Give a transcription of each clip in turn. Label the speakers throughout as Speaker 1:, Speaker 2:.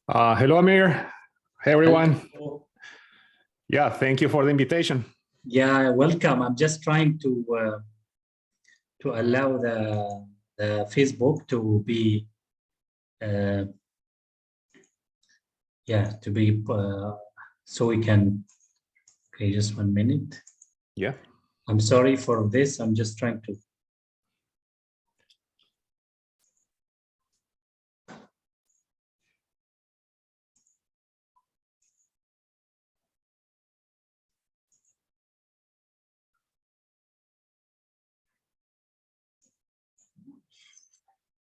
Speaker 1: Hello, Amir. Hey, everyone.
Speaker 2: Hello.
Speaker 1: Yeah, thank you for the invitation.
Speaker 2: Yeah, welcome. I'm just trying to allow the Facebook to be so we can. Okay, just 1 minute.
Speaker 1: Yeah.
Speaker 2: I'm sorry for this. I'm just trying to.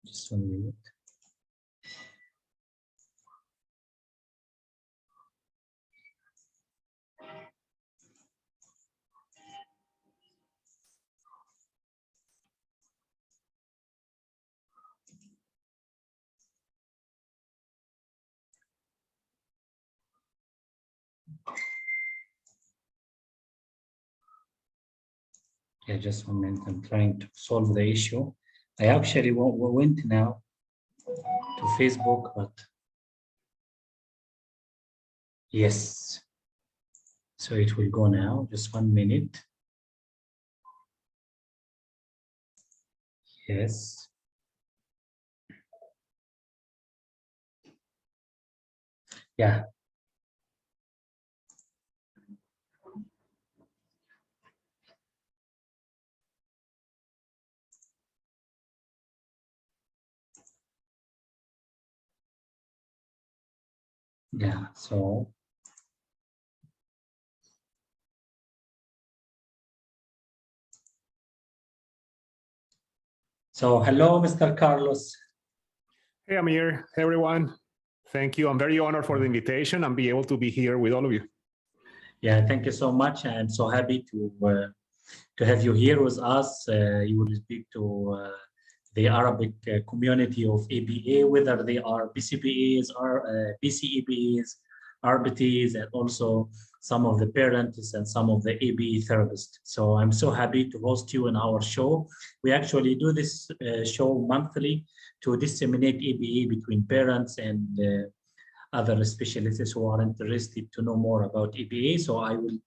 Speaker 2: Just 1 minute. Yeah, just 1 minute. I'm trying to solve the issue. I actually went now to Facebook, but yes. So it will go now. Just 1 minute. Yes. Yeah. Yeah, so hello, Mr. Carlos.
Speaker 1: Hey, Amir. Hey, everyone. Thank you. I'm very honored for the invitation and be able to be here with all of you.
Speaker 2: Yeah, thank you so much. I'm so happy to have you here with us. You will speak to the Arabic community of ABA, whether they are BCBAs or BCEBAs, RBTs, and also some of the parents and some of the ABA therapists. So I'm so happy to host you in our show. We actually do this show monthly to disseminate ABA between parents and other specialists who are interested to know more about ABA. So I will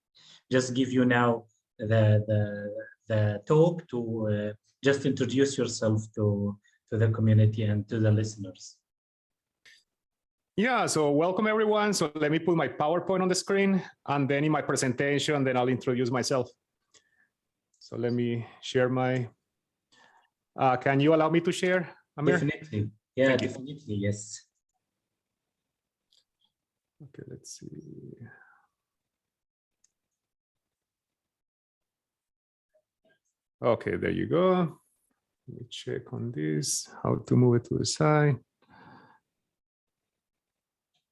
Speaker 2: just give you now the talk to just introduce yourself to the community and to the listeners.
Speaker 1: Yeah, so welcome everyone. So let me put my PowerPoint on the screen, and then in my presentation, then I'll introduce myself. So let me share my, can you allow me to share, Amir?
Speaker 2: Definitely, yeah, definitely, yes.
Speaker 1: Okay, let's see. Okay, there you go. Let me check on this, how to move it to the side.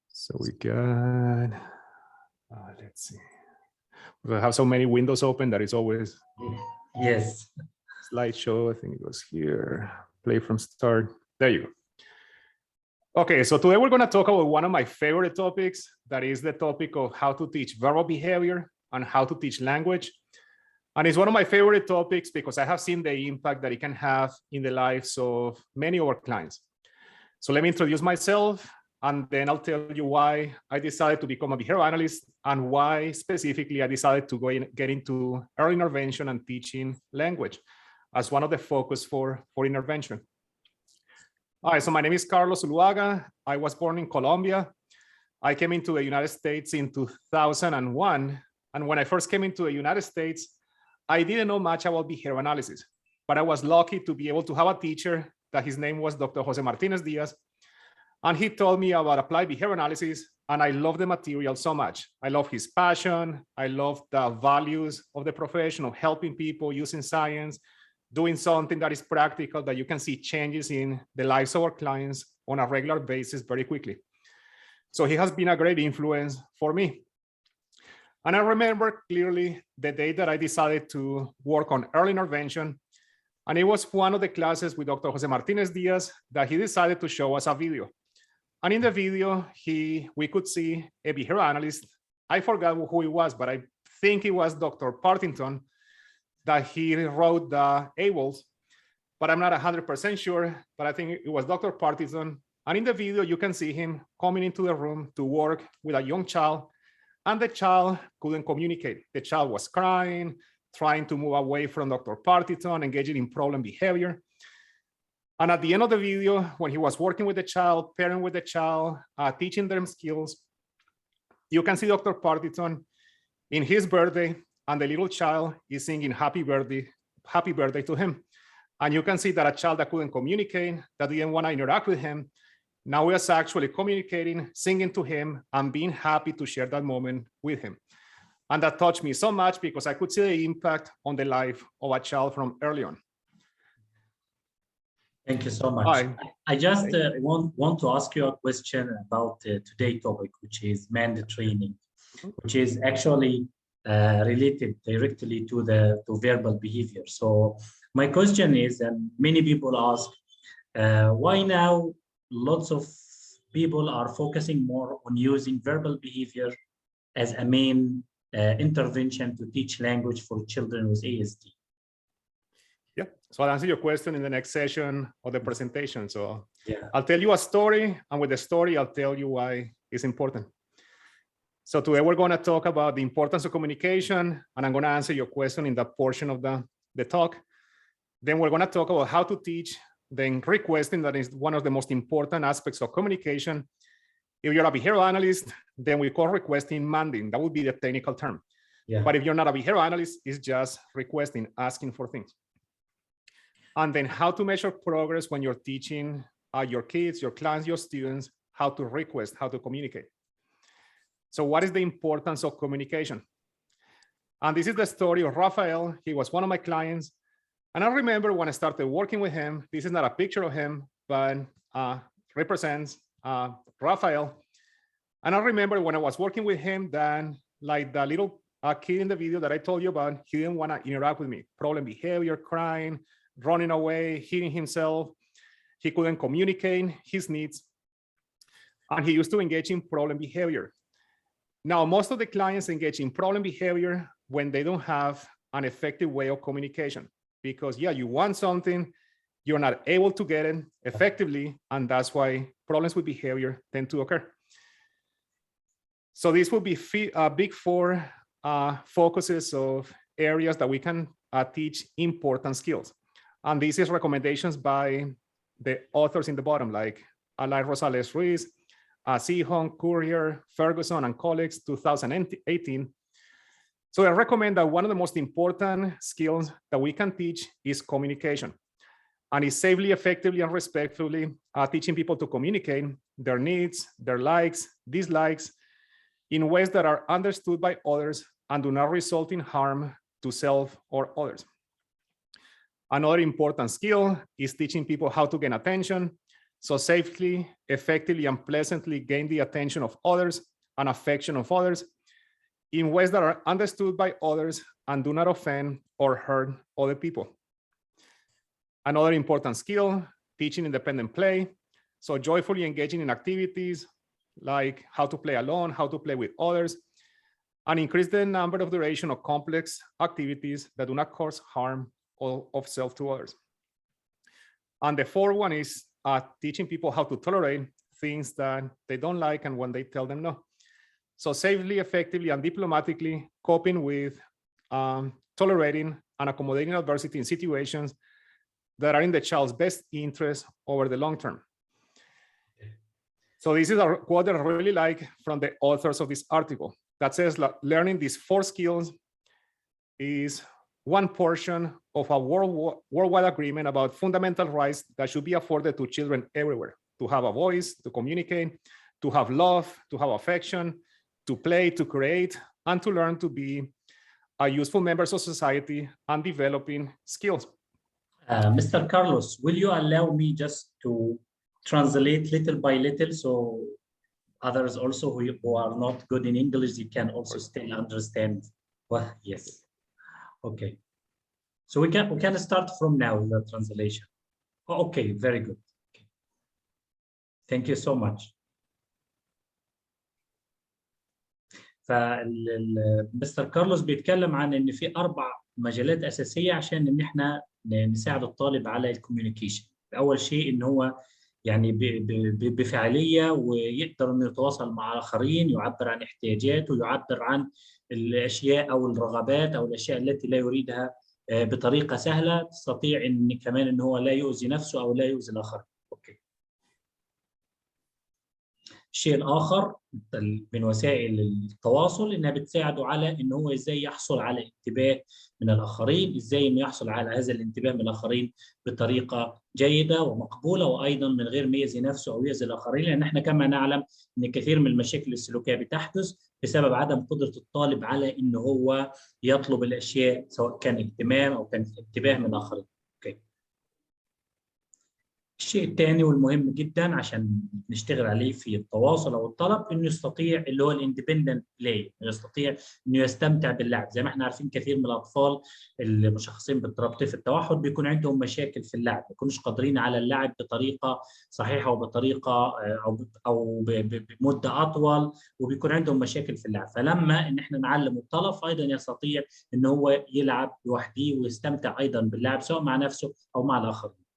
Speaker 1: So we got, let's see. We have so many windows open that it's always.
Speaker 2: Yes.
Speaker 1: Slideshow, I think it goes here. Play from start. There you go. Okay, so today we're going to talk about one of my favorite topics, that is the topic of how to teach verbal behavior and how to teach language. And it's one of my favorite topics because I have seen the impact that it can have in the lives of many of our clients. So let me introduce myself, and then I'll tell you why I decided to become a behavioral analyst and why specifically I decided to get into early intervention and teaching language as one of the focus for intervention. All right, so my name is Carlos. I was born in Colombia. I came into the United States in 2001. And when I first came into the United States, I didn't know much about behavioral analysis, but I was lucky to be able to have a teacher that his name was Dr. Jose Martinez Diaz. And he told me about applied behavior analysis, and I love the material so much. I love his passion. I love the values of the profession of helping people using science, doing something that is practical, that you can see changes in the lives of our clients on a regular basis very quickly. So he has been a great influence for me. And I remember clearly the day that I decided to work on early intervention. And it was one of the classes with Dr. Jose Martinez Diaz that he decided to show us a video. And in the video, we could see a behavioral analyst. I forgot who it was, but I think it was Dr. Partington, that he wrote the AWOLs, but I'm not 100% sure, but I think it was Dr. Partington. And in the video, you can see him coming into the room to work with a young child, and the child couldn't communicate. The child was crying, trying to move away from Dr. Partiton, engaging in problem behavior. And at the end of the video, when he was working with the child, pairing with the child, teaching them skills, you can see Dr. Partiton in his birthday, and the little child is singing happy birthday to him. And you can see that a child that couldn't communicate, that didn't want to interact with him, now is actually communicating, singing to him, and being happy to share that moment with him. And that touched me so much because I could see the impact on the life of a child from early on.
Speaker 2: Thank you so much. I just want to ask you a question about today's topic, which is mandate training, which is actually related directly to verbal behavior. So my question is, and many people ask, why now lots of people are focusing more on using verbal behavior as a main intervention to teach language for children with ASD?
Speaker 1: Yeah, so I'll answer your question in the next session of the presentation. So yeah, I'll tell you a story, and with the story, I'll tell you why it's important. So today we're going to talk about the importance of communication, and I'm going to answer your question in that portion of the talk. Then we're going to talk about how to teach, then requesting, that is one of the most important aspects of communication. If you're a behavioral analyst, then we call requesting manding. That would be the technical term. Yeah. But if you're not a behavioral analyst, it's just requesting, asking for things. And then how to measure progress when you're teaching your kids, your clients, your students, how to request, how to communicate. So what is the importance of communication? And this is the story of Rafael. He was one of my clients. And I remember when I started working with him, this is not a picture of him, but represents Rafael. And I remember when I was working with him, then like the little kid in the video that I told you about, he didn't want to interact with me. Problem behavior, crying, running away, hitting himself. He couldn't communicate his needs. And he used to engage in problem behavior. Now, most of the clients engage in problem behavior when they don't have an effective way of communication. Because yeah, you want something, you're not able to get it effectively, and that's why problems with behavior tend to occur. So this will be big four focuses of areas that we can teach important skills. And this is recommendations by the authors in the bottom, like Alain Rosales Ruiz, Sihon, Courier, Ferguson, and colleagues, 2018. So I recommend that one of the most important skills that we can teach is communication. And it's safely, effectively, and respectfully teaching people to communicate their needs, their likes, dislikes, in ways that are understood by others and do not result in harm to self or others. Another important skill is teaching people how to gain attention. So safely, effectively, and pleasantly gain the attention of others and affection of others in ways that are understood by others and do not offend or hurt other people. Another important skill, teaching independent play. So joyfully engaging in activities like how to play alone, how to play with others, and increase the number of duration of complex activities that do not cause harm or of self to others. And the fourth one is teaching people how to tolerate things that they don't like and when they tell them no. So safely, effectively, and diplomatically coping with tolerating and accommodating adversity in situations that are in the child's best interest over the long term. So this is a quote that I really like from the authors of this article that says, learning these four skills is one portion of a worldwide agreement about fundamental rights that should be afforded to children everywhere: to have a voice, to communicate, to have love, to have affection, to play, to create, and to learn to be a useful members of society and developing skills.
Speaker 2: Mr. Carlos, will you allow me just to translate little by little so others also who are not good in English, they can also still understand? Well, yes. Okay. So we can start from now with the translation. Okay, very good. Okay. Thank you so much. فمستر كارلوس بيتكلم عن ان في 4 مجالات اساسيه عشان ان احنا نساعد الطالب على الكوميونيكيشن. اول شيء ان هو يعني بفعاليه، ويقدر انه يتواصل مع الاخرين، يعبر عن احتياجاته، يعبر عن الاشياء او الرغبات او الاشياء التي لا يريدها بطريقه سهله، تستطيع ان كمان ان هو لا يؤذي نفسه او لا يؤذي الاخرين. اوكي. الشيء الآخر من وسائل التواصل إنها بتساعده على إن هو إزاي يحصل على انتباه من الآخرين، إزاي إنه يحصل على هذا الانتباه من الآخرين بطريقة جيدة ومقبولة، وأيضا من غير ما يأذي نفسه أو يأذي الآخرين، لأن إحنا كما نعلم إن كثير من المشاكل السلوكية بتحدث بسبب عدم قدرة الطالب على إن هو يطلب الأشياء، سواء كان اهتمام أو كان انتباه من الآخرين. أوكي. الشيء الثاني والمهم جدا عشان نشتغل عليه في التواصل او الطلب، انه يستطيع اللي هو الاندبندنت بلاي، يستطيع انه يستمتع باللعب. زي ما احنا عارفين كثير من الاطفال المشخصين باضطراب طيف التوحد بيكون عندهم مشاكل في اللعب، ما بيكونوش قادرين على اللعب بطريقه صحيحه وبطريقه او بمده اطول، وبيكون عندهم مشاكل في اللعب. فلما ان احنا نعلم الطلب ايضا يستطيع ان هو يلعب لوحده ويستمتع ايضا باللعب سواء مع نفسه او مع الاخرين.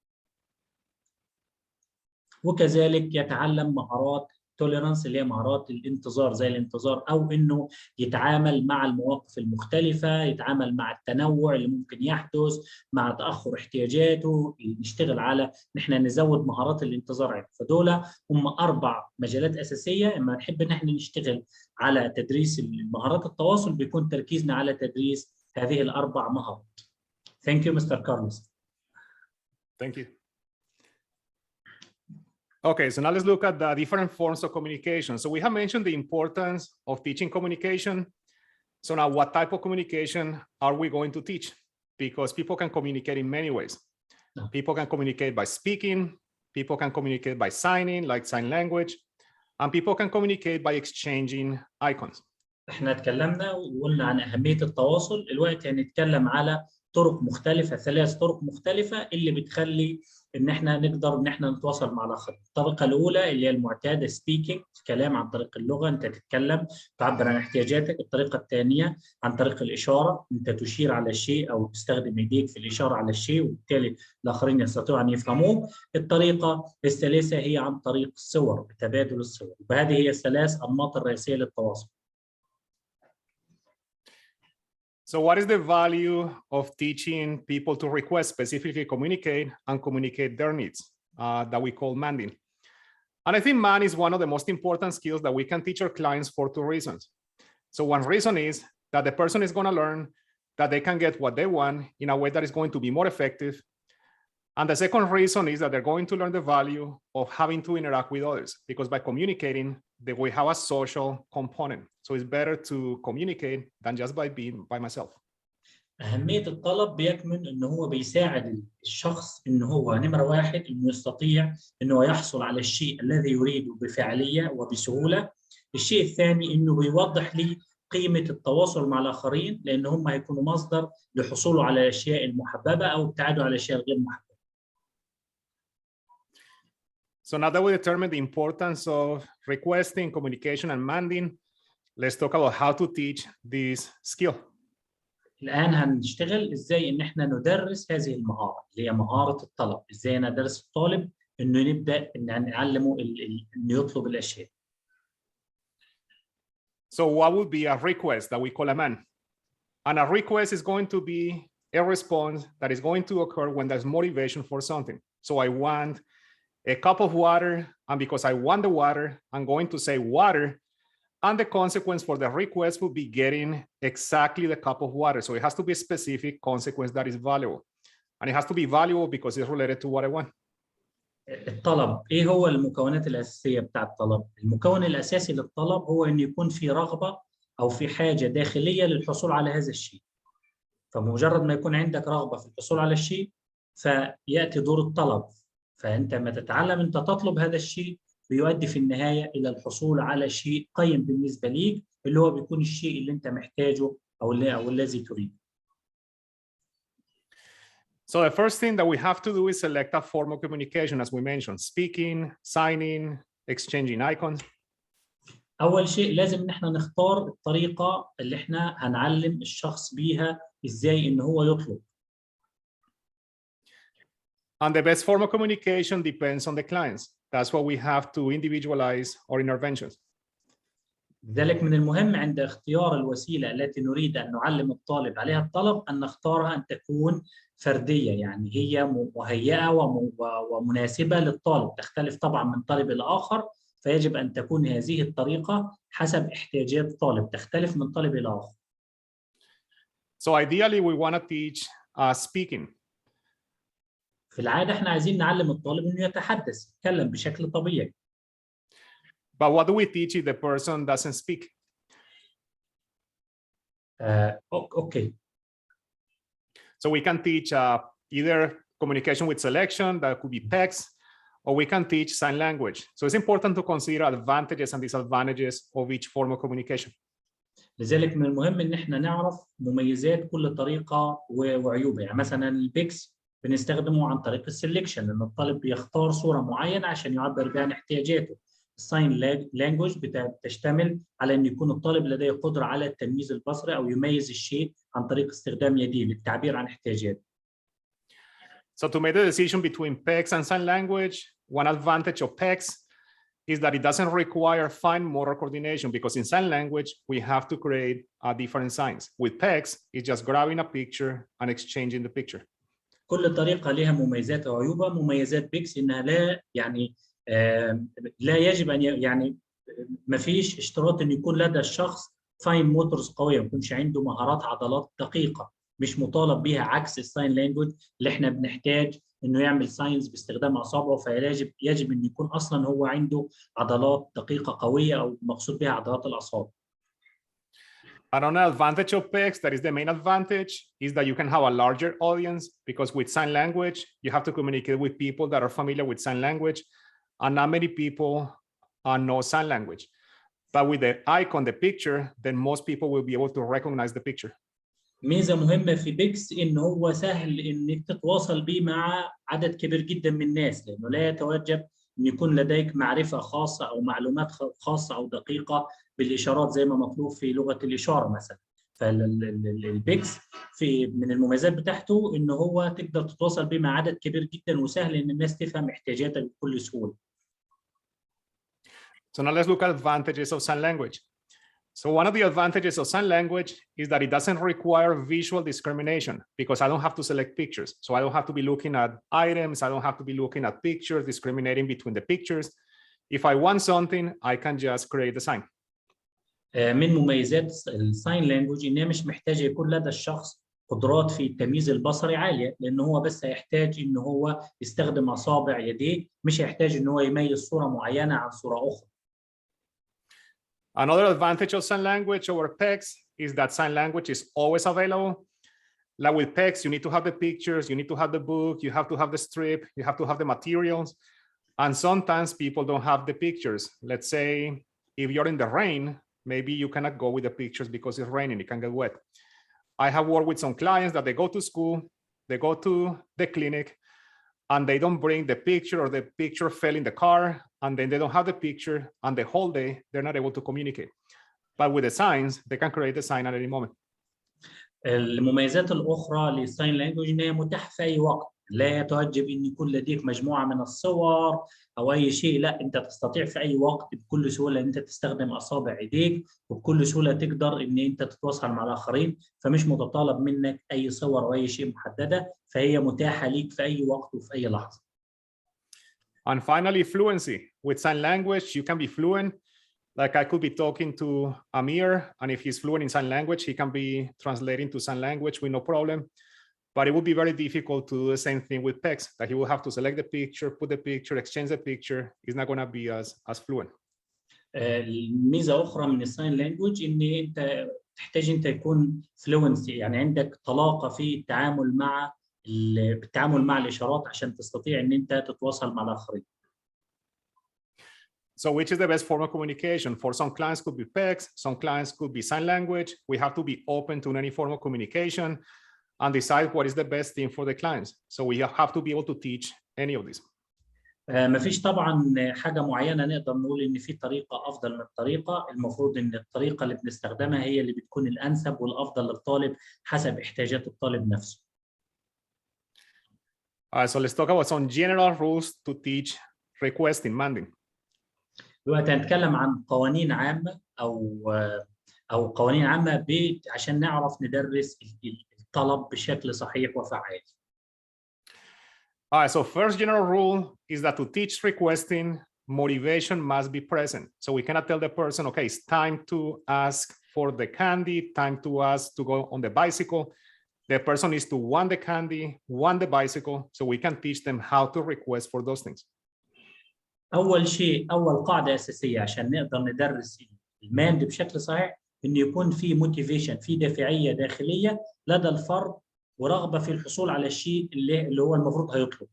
Speaker 2: وكذلك يتعلم مهارات توليرانس اللي هي مهارات الانتظار، زي الانتظار، او انه يتعامل مع المواقف المختلفه، يتعامل مع التنوع اللي ممكن يحدث، مع تاخر احتياجاته، نشتغل على نحن نزود مهارات الانتظار عنده. فدول هم 4 مجالات اساسيه. اما نحب ان احنا نشتغل على تدريس مهارات التواصل بيكون تركيزنا على تدريس هذه ال4 مهارات. Thank you, Mr. Carlus.
Speaker 1: Thank you. Okay, so now let's look at the different forms of communication. So we have mentioned the importance of teaching communication. So now what type of communication are we going to teach? Because people can communicate in many ways. People can communicate by speaking, people can communicate by signing, like sign language, and people can communicate by exchanging icons.
Speaker 2: احنا اتكلمنا وقلنا عن أهمية التواصل. الوقت هنتكلم على طرق مختلفة، 3 طرق مختلفة اللي بتخلي ان احنا نقدر ان احنا نتواصل مع الاخرين. الطريقة الأولى اللي هي المعتادة سبيكينج، الكلام عن طريق اللغة، انت تتكلم تعبر عن احتياجاتك. الطريقة الثانية عن طريق الإشارة، انت تشير على الشيء او تستخدم ايديك في الإشارة على الشيء وبالتالي الآخرين يستطيعوا ان يفهموه. الطريقة الثالثة هي عن طريق الصور، تبادل الصور. وهذه هي ال3 أنماط الرئيسية للتواصل.
Speaker 1: So what is the value of teaching people to request, specifically communicate and communicate their needs that we call manding? And I think man is one of the most important skills that we can teach our clients for 2 reasons. So one reason is that the person is going to learn that they can get what they want in a way that is going to be more effective. And the second reason is that they're going to learn the value of having to interact with others, because by communicating, we have a social component. So it's better to communicate than just by being by myself.
Speaker 2: أهمية الطلب بيكمن إن هو بيساعد الشخص إن هو نمرة 1 إنه يستطيع إنه يحصل على الشيء الذي يريده بفعالية وبسهولة. الشيء الثاني إنه بيوضح لي قيمة التواصل مع الآخرين، لأن هم هيكونوا مصدر لحصوله على الأشياء المحببة أو ابتعاده على الأشياء الغير محببة.
Speaker 1: So now that we determine the importance of requesting, communication, and manding, let's talk about how to teach this skill.
Speaker 2: الآن هنشتغل إزاي إن إحنا ندرس هذه المهارة اللي هي مهارة الطلب. إزاي ندرس الطالب إنه نبدأ إن نعلمه إنه يطلب الأشياء.
Speaker 1: So what would be a request that we call a man? And a request is going to be a response that is going to occur when there's motivation for something. So I want a cup of water, and because I want the water, I'm going to say water, and the consequence for the request will be getting exactly the cup of water. So it has to be a specific consequence that is valuable, and it has to be valuable because it's related to what I want.
Speaker 2: الطلب ايه هو المكونات الاساسيه بتاع الطلب؟ المكون الاساسي للطلب هو ان يكون في رغبه او في حاجه داخليه للحصول على هذا الشيء. فمجرد ما يكون عندك رغبه في الحصول على الشيء فياتي دور الطلب. فانت ما تتعلم انت تطلب هذا الشيء بيؤدي في النهايه الى الحصول على شيء قيم بالنسبه ليك، اللي هو بيكون الشيء اللي انت محتاجه او الذي تريده.
Speaker 1: So the first thing that we have to do is select a form of communication, as we mentioned: speaking, signing, exchanging icons.
Speaker 2: أول شيء لازم إن إحنا نختار الطريقة اللي إحنا هنعلم الشخص بيها إزاي إن هو يطلب.
Speaker 1: And the best form of communication depends on the clients. that's why we have to individualize our interventions.
Speaker 2: لذلك من المهم عند اختيار الوسيلة التي نريد أن نعلم الطالب عليها الطلب أن نختارها أن تكون فردية، يعني هي مهيئة ومناسبة للطالب، تختلف طبعا من طالب إلى آخر، فيجب أن تكون هذه الطريقة حسب احتياجات الطالب، تختلف من طالب إلى آخر.
Speaker 1: So ideally we want to teach speaking.
Speaker 2: في العادة احنا عايزين نعلم الطالب إنه يتحدث، يتكلم بشكل طبيعي.
Speaker 1: But what do we teach if the person doesn't speak?
Speaker 2: Okay.
Speaker 1: So we can teach either communication with selection, that could be text, or we can teach sign language. So it's important to consider advantages and disadvantages of each form of communication.
Speaker 2: لذلك من المهم ان احنا نعرف مميزات كل طريقه وعيوبها، يعني مثلا البيكس بنستخدمه عن طريق السلكشن، ان الطالب بيختار صوره معينه عشان يعبر بها عن احتياجاته. الساين لانجوج بتشتمل على ان يكون الطالب لديه قدره على التمييز البصري او يميز الشيء عن طريق استخدام يديه للتعبير عن احتياجاته.
Speaker 1: So to make the decision between PECS and sign language, one advantage of PECS is that it doesn't require fine motor coordination, because in sign language, we have to create different signs. With PECS, it's just grabbing a picture and exchanging the picture.
Speaker 2: كل طريقة لها مميزات وعيوبها. مميزات بيكس إنها لا يجب أن يعني ما فيش اشتراط إن يكون لدى الشخص فاين موتورز قوية، ما يكونش عنده مهارات عضلات دقيقة، مش مطالب بها، عكس الساين لانجوج اللي احنا بنحتاج انه يعمل ساينز باستخدام اصابعه، فيجب ان يكون اصلا هو عنده عضلات دقيقه قويه، او مقصود بها عضلات الاعصاب.
Speaker 1: Another advantage of PECS, that is the main advantage, is that you can have a larger audience, because with sign language, you have to communicate with people that are familiar with sign language, and not many people know sign language. But with the icon, the picture, then most people will be able to recognize the picture.
Speaker 2: ميزه مهمه في بيكس ان هو سهل انك تتواصل به مع عدد كبير جدا من الناس، لانه لا يتوجب ان يكون لديك معرفه خاصه او معلومات خاصه او دقيقه بالاشارات زي ما مطلوب في لغه الاشاره مثلا. فالبيكس من المميزات بتاعته ان هو تقدر تتواصل به مع عدد كبير جدا، وسهل ان الناس تفهم احتياجاتك بكل سهوله.
Speaker 1: So now let's look at advantages of sign language. So one of the advantages of sign language is that it doesn't require visual discrimination, because I don't have to select pictures. So I don't have to be looking at items. I don't have to be looking at pictures, discriminating between the pictures. If I want something, I can just create the sign.
Speaker 2: من مميزات الساين لانجوج انها مش محتاجه يكون لدى الشخص قدرات في التمييز البصري عاليه، لان هو بس هيحتاج ان هو يستخدم اصابع يديه، مش هيحتاج ان هو يميز صوره معينه عن صوره اخرى.
Speaker 1: Another advantage of sign language over PECS is that sign language is always available. Like with PECS, you need to have the pictures, you need to have the book, you have to have the strip, you have to have the materials. And sometimes people don't have the pictures. Let's say if you're in the rain, maybe you cannot go with the pictures because it's raining, it can get wet. I have worked with some clients that they go to school, they go to the clinic, and they don't bring the picture, or the picture fell in the car, and then they don't have the picture, and the whole day they're not able to communicate. But with the signs, they can create the sign at any moment.
Speaker 2: المميزات الأخرى للساين لانجوج إن هي متاحة في أي وقت، لا يتوجب أن يكون لديك مجموعة من الصور أو أي شيء، لا، أنت تستطيع في أي وقت بكل سهولة أن أنت تستخدم أصابع إيديك، وبكل سهولة تقدر أن أنت تتواصل مع الآخرين، فمش متطلب منك أي صور أو أي شيء محددة، فهي متاحة ليك في أي وقت وفي أي لحظة.
Speaker 1: And finally, fluency. With sign language, you can be fluent. Like I could be talking to Amir, and if he's fluent in sign language, he can be translating to sign language with no problem. But it would be very difficult to do the same thing with PECS, that he will have to select the picture, put the picture, exchange the picture. He's not going to be as fluent.
Speaker 2: الميزة أخرى من الساين لانجوج إن أنت تحتاج أنت يكون فلوينسي، يعني عندك طلاقة في التعامل مع الإشارات عشان تستطيع أن أنت تتواصل مع الآخرين.
Speaker 1: So which is the best form of communication? For some clients could be PECS, some clients could be sign language. We have to be open to any form of communication and decide what is the best thing for the clients. So we have to be able to teach any of these.
Speaker 2: مفيش طبعا حاجة معينة نقدر نقول إن في طريقة أفضل من الطريقة، المفروض إن الطريقة اللي بنستخدمها هي اللي بتكون الأنسب والأفضل للطالب حسب احتياجات الطالب نفسه.
Speaker 1: So let's talk about some general rules to teach requesting, demanding.
Speaker 2: دلوقتي هنتكلم عن قوانين عامة أو قوانين عامة عشان نعرف ندرس الطلب بشكل صحيح وفعال.
Speaker 1: All right, so first general rule is that to teach requesting, motivation must be present. So we cannot tell the person, okay, it's time to ask for the candy, time to ask to go on the bicycle. The person needs to want the candy, want the bicycle, so we can teach them how to request for those things.
Speaker 2: أول قاعدة أساسية عشان نقدر ندرس الماند بشكل صحيح إنه يكون في موتيفيشن، في دافعية داخلية لدى الفرد ورغبة في الحصول على الشيء اللي هو المفروض هيطلب.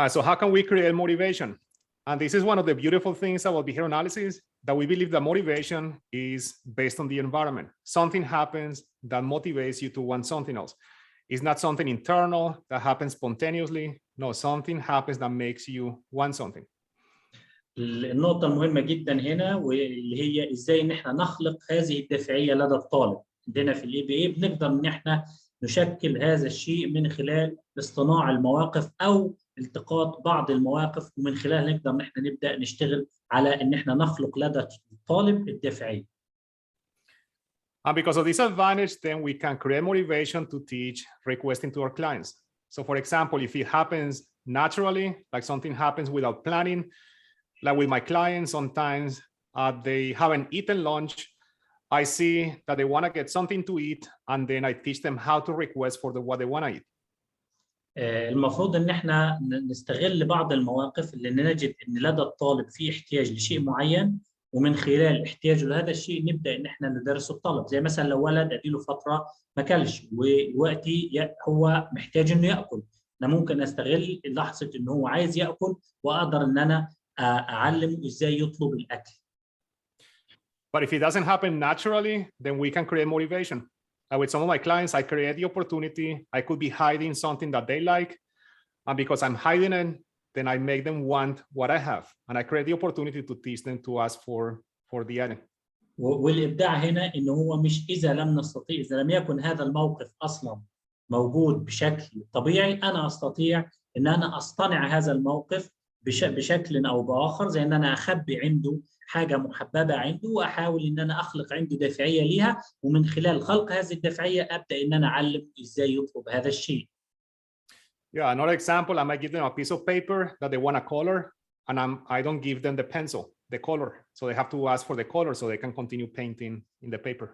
Speaker 1: So how can we create motivation? And this is one of the beautiful things about behavior analysis, that we believe that motivation is based on the environment. Something happens that motivates you to want something else. It's not something internal that happens spontaneously. No, something happens that makes you want something.
Speaker 2: النقطة المهمة جدا هنا واللي هي ازاي ان احنا نخلق هذه الدافعية لدى الطالب. عندنا في الاي بي اي بنقدر ان احنا نشكل هذا الشيء من خلال اصطناع المواقف او التقاط بعض المواقف، ومن خلال نقدر ان احنا نبدا نشتغل على ان احنا نخلق لدى الطالب الدافعية.
Speaker 1: And because of this advantage, then we can create motivation to teach requesting to our clients. So for example, if it happens naturally, like something happens without planning, like with my clients, sometimes they haven't eaten lunch. I see that they want to get something to eat, and then I teach them how to request for what they want to eat.
Speaker 2: المفروض ان احنا نستغل بعض المواقف اللي نجد ان لدى الطالب في احتياج لشيء معين، ومن خلال احتياجه لهذا الشيء نبدا ان احنا ندرس الطلب. زي مثلا لو ولد اديله فتره ما كلش ودلوقتي هو محتاج انه ياكل، انا ممكن استغل لحظه ان هو عايز ياكل واقدر ان انا اعلمه ازاي يطلب الاكل.
Speaker 1: But if it doesn't happen naturally, then we can create motivation. With some of my clients, I create the opportunity. I could be hiding something that they like, and because I'm hiding it, then I make them want what I have, and I create the opportunity to teach them to ask for the item.
Speaker 2: والابداع هنا ان هو مش اذا لم يكن هذا الموقف اصلا موجود بشكل طبيعي، انا استطيع ان انا اصطنع هذا الموقف بشكل او باخر، زي ان انا اخبي عنده حاجه محببه عنده واحاول ان انا اخلق عنده دافعيه ليها، ومن خلال خلق هذه الدافعيه ابدا ان انا اعلم ازاي يطلب هذا الشيء.
Speaker 1: Yeah, another example, I might give them a piece of paper that they want a color, and I don't give them the pencil, the color. So they have to ask for the color so they can continue painting in the paper.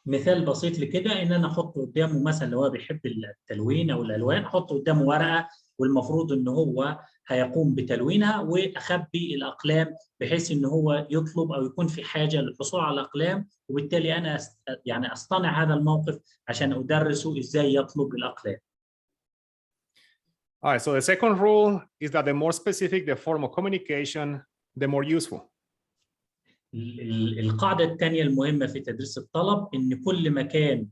Speaker 2: مثال بسيط لكده ان انا احط قدامه مثلا لو هو بيحب التلوين او الالوان، احط قدامه ورقه والمفروض ان هو هيقوم بتلوينها، واخبي الاقلام بحيث ان هو يطلب او يكون في حاجه للحصول على الاقلام، وبالتالي انا يعني اصطنع هذا الموقف عشان ادرسه ازاي يطلب الاقلام.
Speaker 1: All right, so the second rule is that the more specific the form of communication, the more useful.
Speaker 2: القاعدة الثانية المهمة في تدريس الطلب إن كل ما كان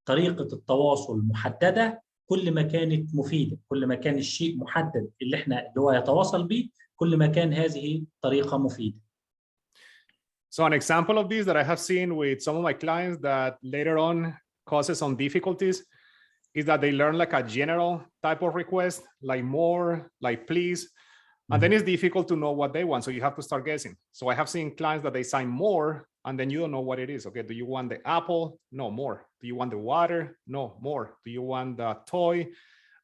Speaker 2: طريقة التواصل محددة كل ما كانت مفيدة، كل ما كان الشيء محدد اللي هو يتواصل به كل ما كان هذه طريقة مفيدة.
Speaker 1: So an example of this that I have seen with some of my clients that later on causes some difficulties is that they learn like a general type of request, like more, like please. And then it's difficult to know what they want. So you have to start guessing. So I have seen clients that they sign more, and then you don't know what it is. Okay, do you want the apple? No, more. Do you want the water? No, more. Do you want the toy?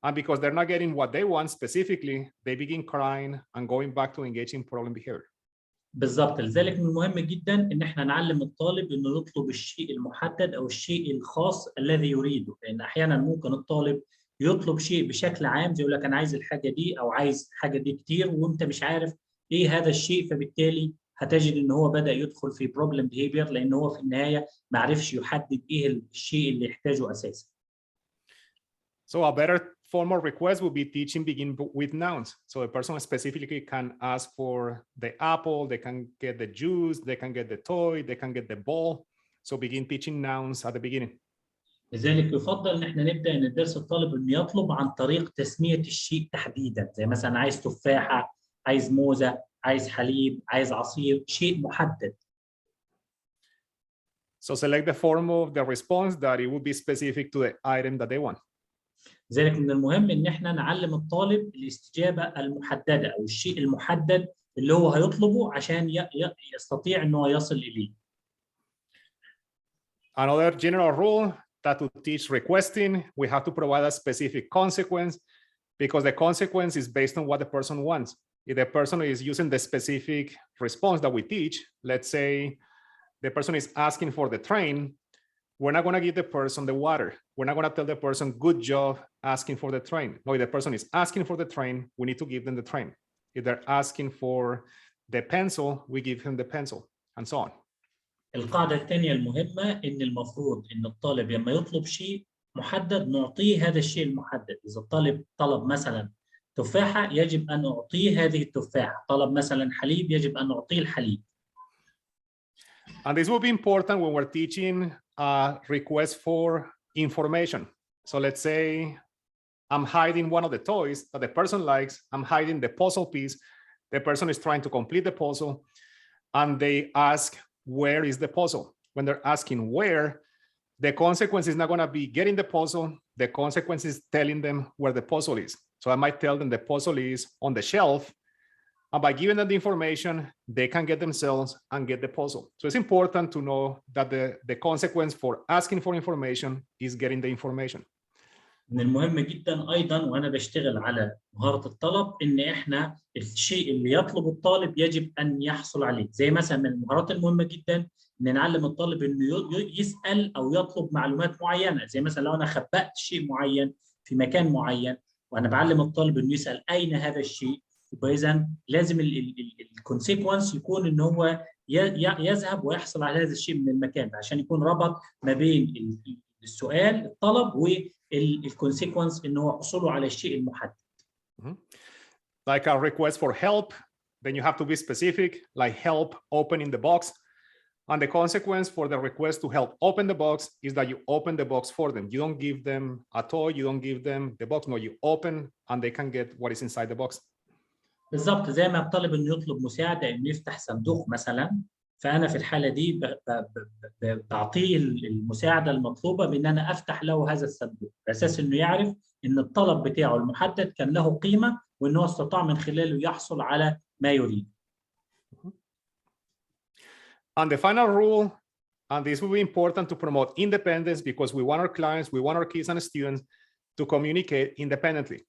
Speaker 1: And because they're not getting what they want specifically, they begin crying and going back to engaging problem behavior.
Speaker 2: بالضبط، لذلك من المهم جدا ان احنا نعلم الطالب انه يطلب الشيء المحدد او الشيء الخاص الذي يريده، لان احيانا ممكن الطالب يطلب شيء بشكل عام، يقول لك انا عايز الحاجه دي او عايز الحاجه دي كتير وانت مش عارف ايه هذا الشيء، فبالتالي هتجد ان هو بدا يدخل في بروبلم بيهيفير لان هو في النهايه ما عرفش يحدد ايه الشيء اللي يحتاجه اساسا.
Speaker 1: So a better form of request would be teaching begin with nouns. So a person specifically can ask for the apple, they can get the juice, they can get the toy, they can get the ball. So begin teaching nouns at the beginning.
Speaker 2: لذلك يفضل ان احنا نبدا ندرس الطالب انه يطلب عن طريق تسميه الشيء تحديدا، زي مثلا عايز تفاحه، عايز موزه، عايز حليب، عايز عصير، شيء محدد.
Speaker 1: So select the form of the response that it would be specific to the item that they want.
Speaker 2: لذلك من المهم ان احنا نعلم الطالب الاستجابه المحدده او الشيء المحدد اللي هو هيطلبه عشان يستطيع انه يصل اليه.
Speaker 1: Another general rule that to teach requesting, we have to provide a specific consequence because the consequence is based on what the person wants. If the person is using the specific response that we teach, let's say the person is asking for the train, we're not going to give the person the water. We're not going to tell the person, good job asking for the train. No, if the person is asking for the train, we need to give them the train. If they're asking for the pencil, we give him the pencil, and so on.
Speaker 2: القاعدة الثانية المهمة إن المفروض إن الطالب لما يطلب شيء محدد نعطيه هذا الشيء المحدد. إذا الطالب طلب مثلا تفاحة يجب أن نعطيه هذه التفاحة. طلب مثلا حليب يجب أن نعطيه الحليب.
Speaker 1: And this will be important when we're teaching a request for information. So let's say I'm hiding one of the toys that the person likes. I'm hiding the puzzle piece. The person is trying to complete the puzzle and they ask, where is the puzzle? When they're asking where, the consequence is not going to be getting the puzzle. The consequence is telling them where the puzzle is. So I might tell them the puzzle is on the shelf. And by giving them the information, they can get themselves and get the puzzle. So it's important to know that the consequence for asking for information is getting the information.
Speaker 2: من المهم جدا ايضا وانا بشتغل على مهاره الطلب ان احنا الشيء اللي يطلب الطالب يجب ان يحصل عليه. زي مثلا من المهارات المهمه جدا ان نعلم الطالب انه يسال او يطلب معلومات معينه. زي مثلا لو انا خبأت شيء معين في مكان معين وانا بعلم الطالب انه يسال اين هذا الشيء، يبقى اذا لازم الكونسيكونس يكون ان هو يذهب ويحصل على هذا الشيء من المكان عشان يكون ربط ما بين السؤال الطلب والكونسيكونس ان هو حصوله على الشيء المحدد.
Speaker 1: Like a request for help, then you have to be specific, like help opening the box. And the consequence for the request to help open the box is that you open the box for them. You don't give them a toy, you don't give them the box. No, you open and they can get what is inside the box.
Speaker 2: بالضبط زي ما الطالب انه يطلب مساعده انه يفتح صندوق مثلا، فانا في الحاله دي بعطيه المساعده المطلوبه بان انا افتح له هذا الصندوق، على اساس انه يعرف ان الطلب بتاعه المحدد كان له قيمه وانه استطاع من خلاله يحصل على ما يريد.
Speaker 1: And the final rule, and this will be important to promote independence because we want our clients, we want our kids and students to communicate independently.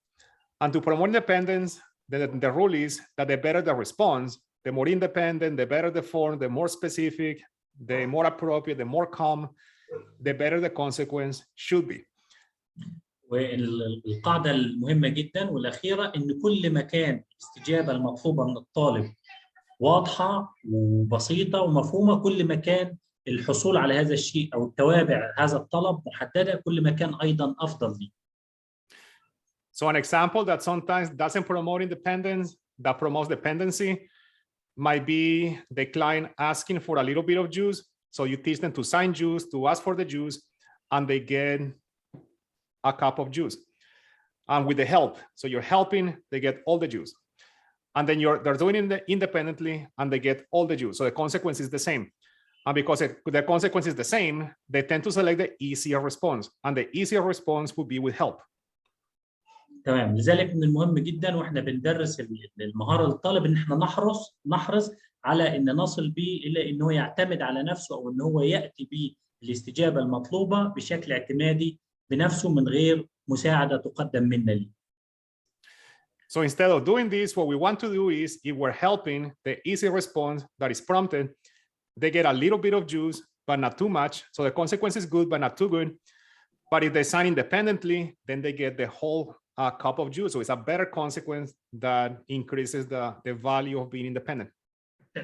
Speaker 1: And to promote independence, the rule is that the better the response, the more independent, the better the form, the more specific, the more appropriate, the more calm, the better the consequence should be.
Speaker 2: والقاعدة المهمة جدا والأخيرة إن كل ما كان الاستجابة المطلوبة من الطالب واضحة وبسيطة ومفهومة، كل ما كان الحصول على هذا الشيء أو التوابع هذا الطلب محددة، كل ما كان أيضا أفضل لي.
Speaker 1: So an example that sometimes doesn't promote independence, that promotes dependency, might be the client asking for a little bit of juice. So you teach them to sign juice, to ask for the juice, and they get a cup of juice. And with the help, so you're helping, they get all the juice. And then they're doing it independently and they get all the juice. So the consequence is the same. And because the consequence is the same, they tend to select the easier response. And the easier response would be with help.
Speaker 2: تمام، لذلك من المهم جدا واحنا بندرس المهاره للطالب ان احنا نحرص على ان نصل به الى ان هو يعتمد على نفسه او ان هو ياتي بالاستجابه المطلوبه بشكل اعتمادي بنفسه من غير مساعده تقدم منا ليه.
Speaker 1: So instead of doing this, what we want to do is, if we're helping the easy response that is prompted, they get a little bit of juice, but not too much. So the consequence is good, but not too good. But if they sign independently, then they get the whole cup of juice. So it's a better consequence that increases the value of being independent.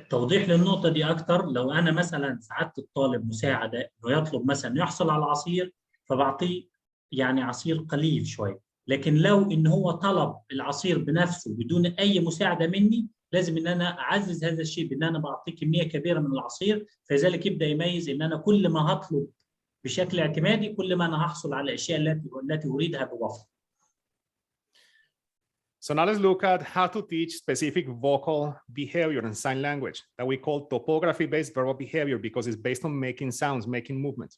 Speaker 2: توضيح للنقطة دي أكتر، لو أنا مثلا ساعدت الطالب مساعدة إنه يطلب مثلا يحصل على عصير فبعطيه يعني عصير قليل شوي، لكن لو إن هو طلب العصير بنفسه بدون أي مساعدة مني لازم إن أنا أعزز هذا الشيء بإن أنا بعطيه كمية كبيرة من العصير، فذلك يبدأ يميز إن أنا كل ما هطلب بشكل اعتمادي كل ما أنا هحصل على الأشياء التي أريدها بوفر.
Speaker 1: So now let's look at how to teach specific vocal behavior in sign language that we call topography-based verbal behavior because it's based on making sounds, making movements.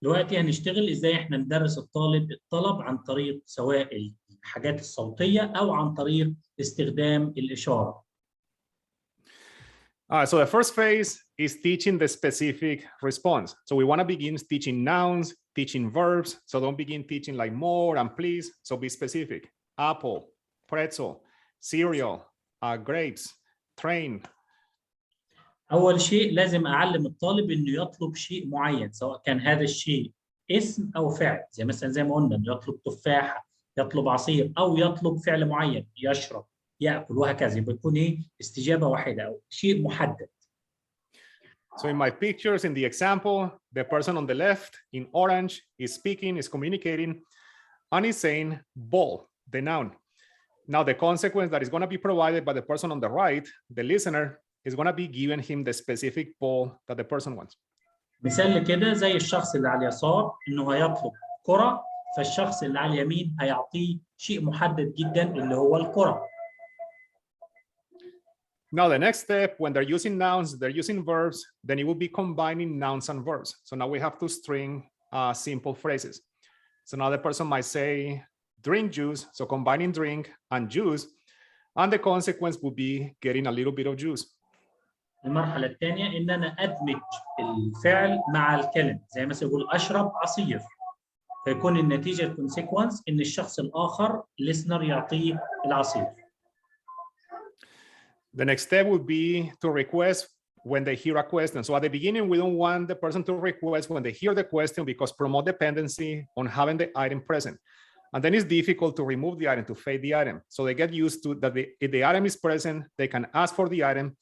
Speaker 2: دلوقتي هنشتغل ازاي احنا ندرس الطلب عن طريق سواء الحاجات الصوتية او عن طريق استخدام الإشارة.
Speaker 1: So the first phase is teaching the specific response. So we want to begin teaching nouns, teaching verbs. So don't begin teaching like more and please. So be specific. Apple, pretzel, cereal, grapes, train.
Speaker 2: أول شيء لازم أعلم الطالب إنه يطلب شيء معين، سواء كان هذا الشيء اسم أو فعل، زي ما قلنا إنه يطلب تفاحة، يطلب عصير، أو يطلب فعل معين، يشرب، يأكل، وهكذا. بيكون استجابة واحدة أو شيء محدد.
Speaker 1: So in my pictures, in the example, the person on the left in orange is speaking, is communicating, and is saying ball, the noun. Now the consequence that is going to be provided by the person on the right, the listener, is going to be giving him the specific ball that the person wants.
Speaker 2: مثال كده زي الشخص اللي على اليسار إنه هيطلب كرة، فالشخص اللي على اليمين هيعطيه شيء محدد جدا اللي هو الكرة.
Speaker 1: Now the next step, when they're using nouns, they're using verbs, then it will be combining nouns and verbs. So now we have to string simple phrases. So now the person might say drink juice, so combining drink and juice, and the consequence would be getting a little bit of juice.
Speaker 2: المرحلة الثانية إن أنا أدمج الفعل مع الكلمة، زي مثلا يقول أشرب عصير، فيكون النتيجة الكونسيكونس إن الشخص الآخر listener يعطيه العصير.
Speaker 1: The next step would be to request when they hear a question. So at the beginning, we don't want the person to request when they hear the question because promote dependency on having the item present. And then it's difficult to remove the item, to fade the item. So they get used to that if the item is present, they can ask for the item.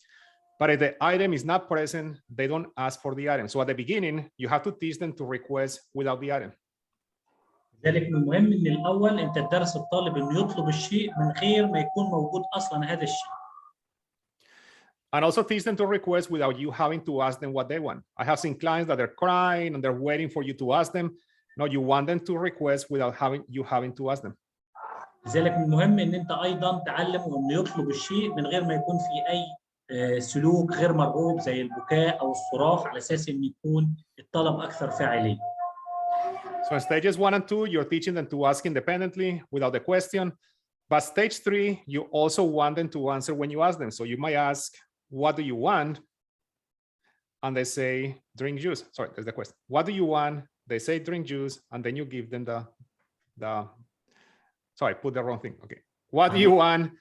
Speaker 1: But if the item is not present, they don't ask for the item. So at the beginning, you have to teach them to request without the item.
Speaker 2: لذلك من المهم إن الأول أنت تدرس الطالب إنه يطلب الشيء من غير ما يكون موجود أصلاً هذا الشيء.
Speaker 1: And also teach them to request without you having to ask them what they want. I have seen clients that are crying and they're waiting for you to ask them. No, you want them to request without having to ask them.
Speaker 2: لذلك من المهم إن أنت أيضاً تعلمه إنه يطلب الشيء من غير ما يكون في أي سلوك غير مرغوب زي البكاء أو الصراخ، على أساس إن يكون الطلب أكثر فاعلية.
Speaker 1: So in stages 1 and 2, you're teaching them to ask independently without the question. But stage 3, you also want them to answer when you ask them. So you might ask, what do you want? And they say, drink juice. Sorry, there's the question. What do you want? They say, drink juice. And then you give them sorry, put the wrong thing. Okay. What do you want?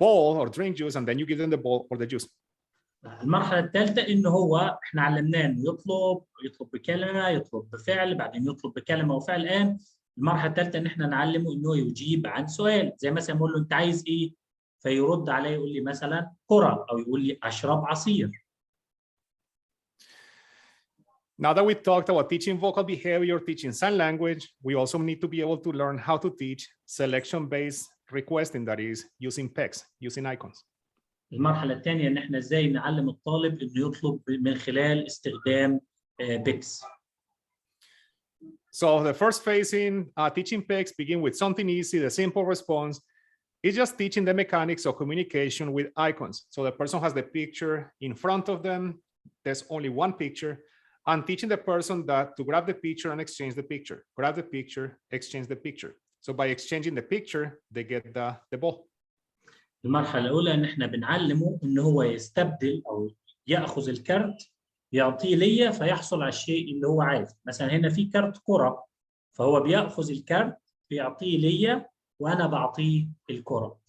Speaker 1: Bowl or drink juice. And then you give them the bowl or the juice.
Speaker 2: المرحلة الثالثة إنه هو إحنا علمناه إنه يطلب بكلمة، يطلب بفعل، بعدين يطلب بكلمة وفعل. الآن المرحلة الثالثة إن إحنا نعلمه إنه يجيب عن سؤال، زي مثلا أقول له أنت عايز إيه؟ فيرد عليه يقول لي مثلا كرة، أو يقول لي أشرب عصير.
Speaker 1: Now that we talked about teaching vocal behavior, teaching sign language, we also need to be able to learn how to teach selection-based requesting, that is using PECs, using icons.
Speaker 2: المرحلة الثانية إن إحنا إزاي نعلم الطالب إنه يطلب من خلال استخدام PECs.
Speaker 1: So the first phase in teaching PECs begin with something easy, the simple response. It's just teaching the mechanics of communication with icons. So the person has the picture in front of them. There's only one picture. And teaching the person that to grab the picture and exchange the picture. Grab the picture, exchange the picture. So by exchanging the picture, they get the ball.
Speaker 2: المرحلة الأولى إن إحنا بنعلمه إن هو يستبدل أو يأخذ الكارت يعطيه ليا فيحصل على الشيء اللي هو عايزه. مثلا هنا في كارت كرة، فهو بيأخذ الكارت بيعطيه ليا وأنا بعطيه الكرة.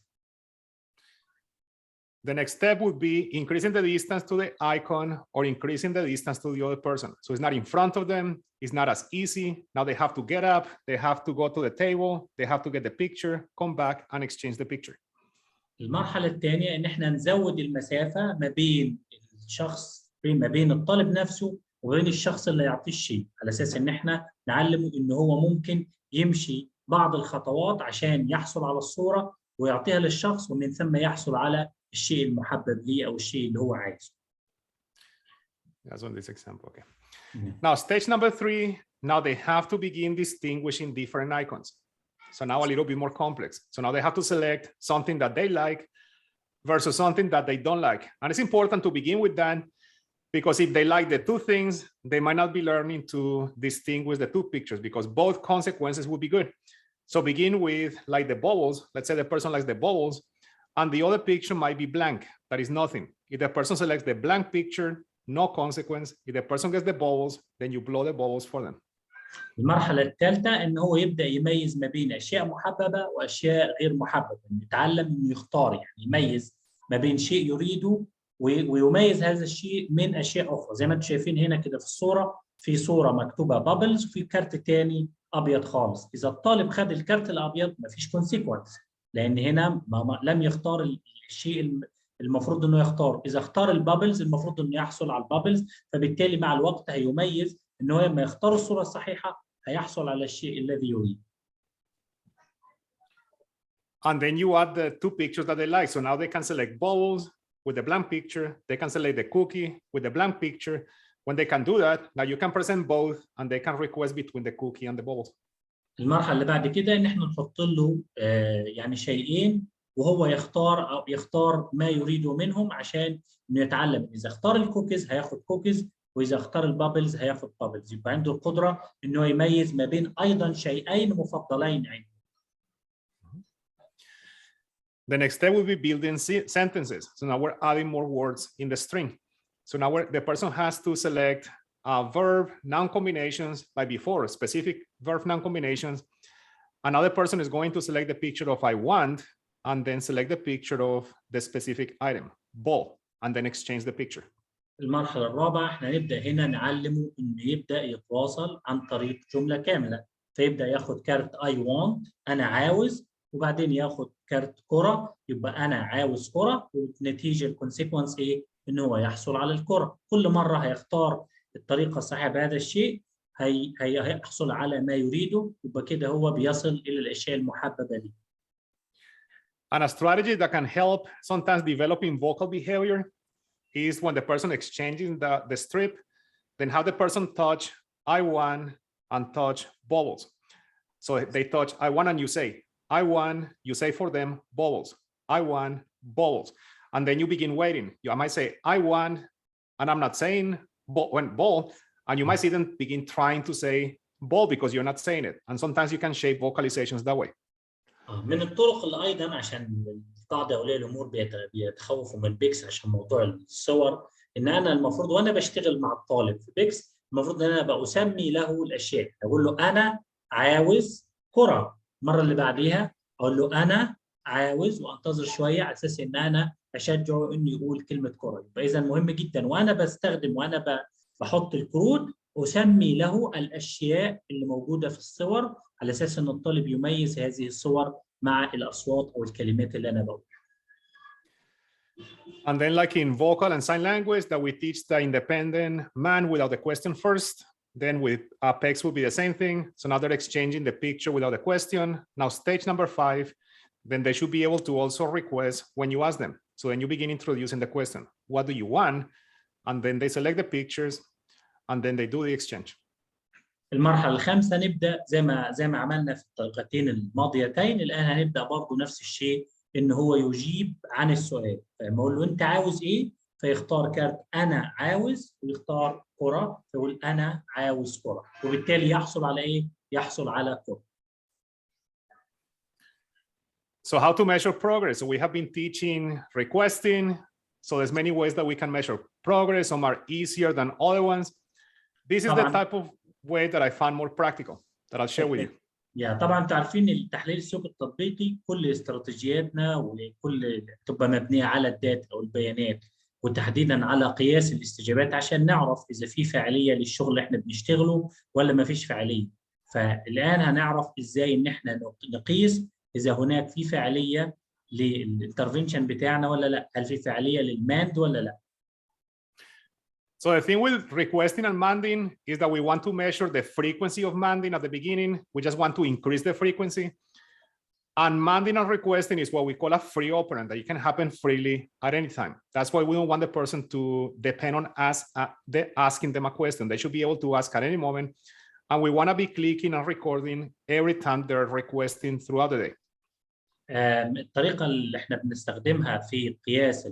Speaker 1: The next step would be increasing the distance to the icon or increasing the distance to the other person. So it's not in front of them. It's not as easy. Now they have to get up. They have to go to the table. They have to get the picture, come back and exchange the picture.
Speaker 2: المرحلة الثانية إن إحنا نزود المسافة ما بين الطالب نفسه وبين الشخص اللي يعطيه الشيء، على أساس إن إحنا نعلمه إنه هو ممكن يمشي بعض الخطوات عشان يحصل على الصورة ويعطيها للشخص، ومن ثم يحصل على الشيء المحبب ليه أو الشيء اللي هو عايزه.
Speaker 1: That's on this example. Okay. Now stage number 3. Now they have to begin distinguishing different icons. So now a little bit more complex. So now they have to select something that they like versus something that they don't like. And it's important to begin with that Because if they like the two things, they might not be learning to distinguish the two pictures because both consequences would be good. So begin with like the bubbles. Let's say the person likes the bubbles and the other picture might be blank. That is nothing. If the person selects the blank picture, no consequence. If the person gets the bubbles, then you blow the bubbles for them.
Speaker 2: المرحلة الثالثة إن هو يبدأ يميز ما بين أشياء محببة وأشياء غير محببة، يتعلم إنه يختار، يعني يميز ما بين شيء يريده ويميز هذا الشيء من أشياء أخرى. زي ما أنتم شايفين هنا كده في الصورة، في صورة مكتوبة بابلز وفي كارت تاني أبيض خالص. إذا الطالب خد الكارت الأبيض ما فيش كونسيكونس، لأن هنا لم يختار الشيء المفروض إنه يختار. إذا اختار البابلز المفروض إنه يحصل على البابلز، فبالتالي مع الوقت هيميز إنه لما يختار الصورة الصحيحة هيحصل على الشيء الذي يريد.
Speaker 1: And then you add the two pictures that they like. So now they can select bubbles with the blank picture. They can select the cookie with the blank picture. When they can do that, now you can present both and they can request between the cookie and the bubbles.
Speaker 2: المرحلة اللي بعد كده إن إحنا نحط له يعني شيئين وهو يختار ما يريده منهم عشان إنه يتعلم. إذا اختار الكوكيز هياخد كوكيز، وإذا اختار البابلز هياخد بابلز. يبقى عنده القدرة إنه يميز ما بين أيضا شيئين مفضلين عنده.
Speaker 1: The next step will be building sentences. So now we're adding more words in the string. So now the person has to select verb, noun combinations by before, specific verb, noun combinations. Another person is going to select the picture of I want, and then select the picture of the specific item, ball, and then exchange the picture.
Speaker 2: المرحلة الرابعة احنا نبدأ هنا نعلمه إنه يبدأ يتواصل عن طريق جملة كاملة. فيبدأ ياخد كارت I want أنا عاوز، وبعدين ياخد كارت كرة يبقى أنا عاوز كرة، ونتيجة الكونسيكونس إيه؟ إنه هو يحصل على الكرة. كل مرة هيختار الطريقة الصحيحة بهذا الشيء هيحصل على ما يريده، يبقى كده هو بيصل إلى الأشياء المحببة ليه.
Speaker 1: And a strategy that can help sometimes developing vocal behavior is when the person exchanges the strip, then have the person touch I want and touch bubbles. So they touch I want and you say, I want, you say for them bubbles, I want bubbles. And then you begin waiting. I might say I want, and I'm not saying ball, and you might see them begin trying to say ball because you're not saying it. And sometimes you can shape vocalizations that way.
Speaker 2: من الطرق اللي ايضا عشان بعض اولياء الامور بيتخوفوا من بيكس عشان موضوع الصور، ان انا المفروض وانا بشتغل مع الطالب في بيكس المفروض ان انا ابقى اسمي له الاشياء. اقول له انا عاوز كره، المره اللي بعديها اقول له انا عاوز، وانتظر شويه على اساس ان انا اشجعه انه يقول كلمه كره. يبقى اذا مهم جدا وانا بستخدم وانا بحط الكروت اسمي له الاشياء اللي موجوده في الصور على اساس ان الطالب يميز هذه الصور مع الاصوات او الكلمات اللي انا بقولها.
Speaker 1: And then like in vocal and sign language that we teach the independent man without the question first. Then with Apex will be the same thing. So now they're exchanging the picture without the question. Now stage number 5, then they should be able to also request when you ask them. So then you begin introducing the question, what do you want? And then they select the pictures and then they do the exchange.
Speaker 2: المرحلة الخامسة نبدأ زي ما عملنا في الطريقتين الماضيتين، الآن هنبدأ برضه نفس الشيء، إن هو يجيب عن السؤال. فلما أقول له أنت عاوز إيه؟ فيختار كارت أنا عاوز، ويختار كرة فيقول أنا عاوز كرة، وبالتالي يحصل على إيه؟ يحصل على كرة.
Speaker 1: So how to measure progress? So we have been teaching requesting. So there's many ways that we can measure progress. Some are easier than other ones. This is the type of way that I found more practical that I'll share with you.
Speaker 2: طبعا انتوا عارفين التحليل السلوك التطبيقي كل استراتيجياتنا وكل تبقى مبنيه على الداتا او البيانات، وتحديدا على قياس الاستجابات عشان نعرف اذا في فاعليه للشغل اللي احنا بنشتغله ولا ما فيش فاعليه. فالان هنعرف ازاي ان احنا نقيس اذا هناك في فاعليه للانترفنشن بتاعنا ولا لا، هل في فاعليه للماند ولا لا.
Speaker 1: So the thing with requesting and manding is that we want to measure the frequency of manding at the beginning. We just want to increase the frequency. And manding and requesting is what we call a free operand, that it can happen freely at any time. That's why we don't want the person to depend on us asking them a question. They should be able to ask at any moment. And we want to be clicking and recording every time they're requesting throughout the day.
Speaker 2: الطريقة اللي احنا بنستخدمها في قياس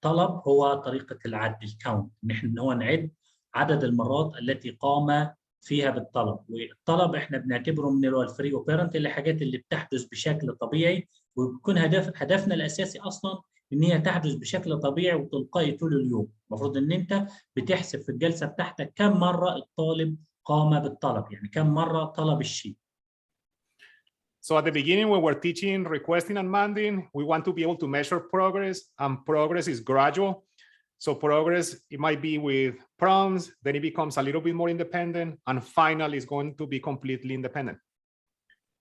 Speaker 2: الطلب هو طريقه العد، الكاونت، ان هو نعد عدد المرات التي قام فيها بالطلب. والطلب احنا بنعتبره من اللي هو الفري اوبيرنت، اللي حاجات اللي بتحدث بشكل طبيعي، وبيكون هدفنا الاساسي اصلا ان هي تحدث بشكل طبيعي وتلقائي طول اليوم. المفروض ان انت بتحسب في الجلسه بتاعتك كم مره الطالب قام بالطلب، يعني كم مره طلب الشيء.
Speaker 1: So at the beginning, when we're teaching requesting and demanding, we want to be able to measure progress, and progress is gradual. So progress, it might be with prompts, then it becomes a little bit more independent, and finally it's going to be completely independent.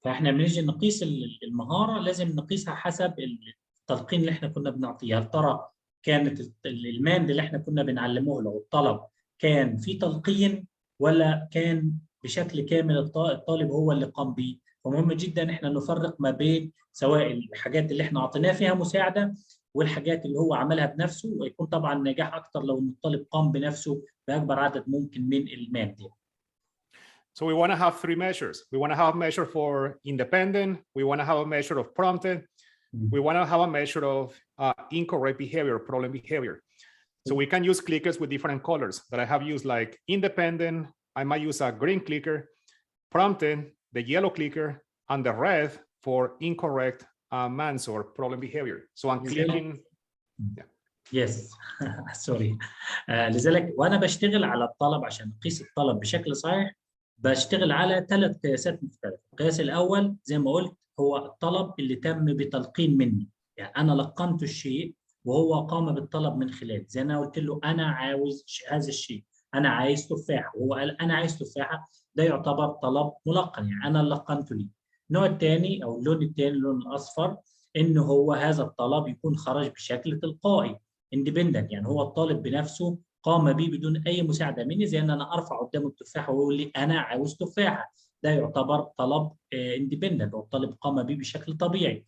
Speaker 2: فاحنا بنيجي نقيس المهاره، لازم نقيسها حسب التلقين اللي احنا كنا بنعطيه. هل ترى كانت الماند اللي احنا كنا بنعلمه له الطلب كان في تلقين، ولا كان بشكل كامل الطالب هو اللي قام به؟ فمهم جدا احنا نفرق ما بين سواء الحاجات اللي احنا اعطيناه فيها مساعده والحاجات اللي هو عملها بنفسه، ويكون طبعا نجاح اكثر لو الطالب قام بنفسه باكبر عدد ممكن من الماند.
Speaker 1: So we want to have three measures. We want to have a measure for independent. We want to have a measure of prompted. We want to have a measure of incorrect behavior, problem behavior. So we can use clickers with different colors that I have used, like independent. I might use a green clicker, prompted, the yellow clicker, and the red for incorrect commands or problem behavior. So I'm clicking. Yeah.
Speaker 2: Yes. Sorry. لذلك وانا بشتغل على الطلب عشان نقيس الطلب بشكل صحيح، بشتغل على 3 قياسات مختلفه. القياس الاول زي ما قلت هو الطلب اللي تم بتلقين مني، يعني انا لقنت الشيء وهو قام بالطلب من خلال، زي انا قلت له انا عاوز هذا الشيء، انا عايز تفاحه، وهو قال انا عايز تفاحه، ده يعتبر طلب ملقن، يعني انا لقنته لي. النوع الثاني او اللون الثاني، اللون الاصفر، انه هو هذا الطلب يكون خرج بشكل تلقائي اندبندنت، يعني هو الطالب بنفسه قام به بدون اي مساعده مني، زي ان انا ارفع قدامه التفاحه ويقول لي انا عاوز تفاحه، ده يعتبر طلب اندبندنت، والطالب قام به بشكل طبيعي.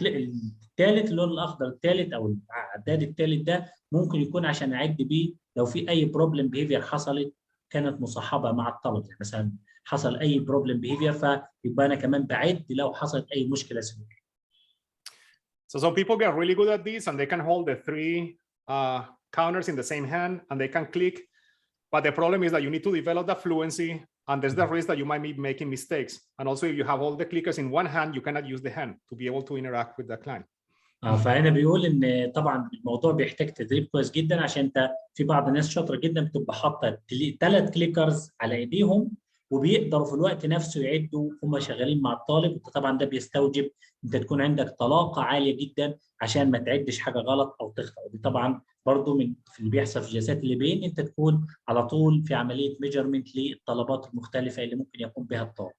Speaker 2: الثالث، اللون الاخضر الثالث او العداد الثالث، ده ممكن يكون عشان اعد بيه لو في اي بروبلم بيهيفير حصلت كانت مصاحبه مع الطلب، يعني مثلا حصل اي بروبلم بيهيفير، فيبقى انا كمان بعد لو حصلت اي مشكله سلوكيه.
Speaker 1: So some people get really good at this and they can hold the three counters in the same hand and they can click. But the problem is that you need to develop that fluency, and there's the risk that you might be making mistakes. And also, if you have all the clickers in one hand, you cannot use the hand to be able to interact with the client.
Speaker 2: فهنا بيقول ان طبعا الموضوع بيحتاج تدريب كويس جدا، عشان انت في بعض الناس شاطره جدا بتبقى حاطه 3 كليكرز على ايديهم وبيقدروا في الوقت نفسه يعدوا هم شغالين مع الطالب. انت طبعا ده بيستوجب انت تكون عندك طلاقه عاليه جدا عشان ما تعدش حاجه غلط او تخطا، ودي طبعا برضو من في اللي بيحصل في الجلسات اللي بين انت تكون على طول في عمليه ميجرمنت للطلبات المختلفه اللي ممكن يقوم بها الطالب.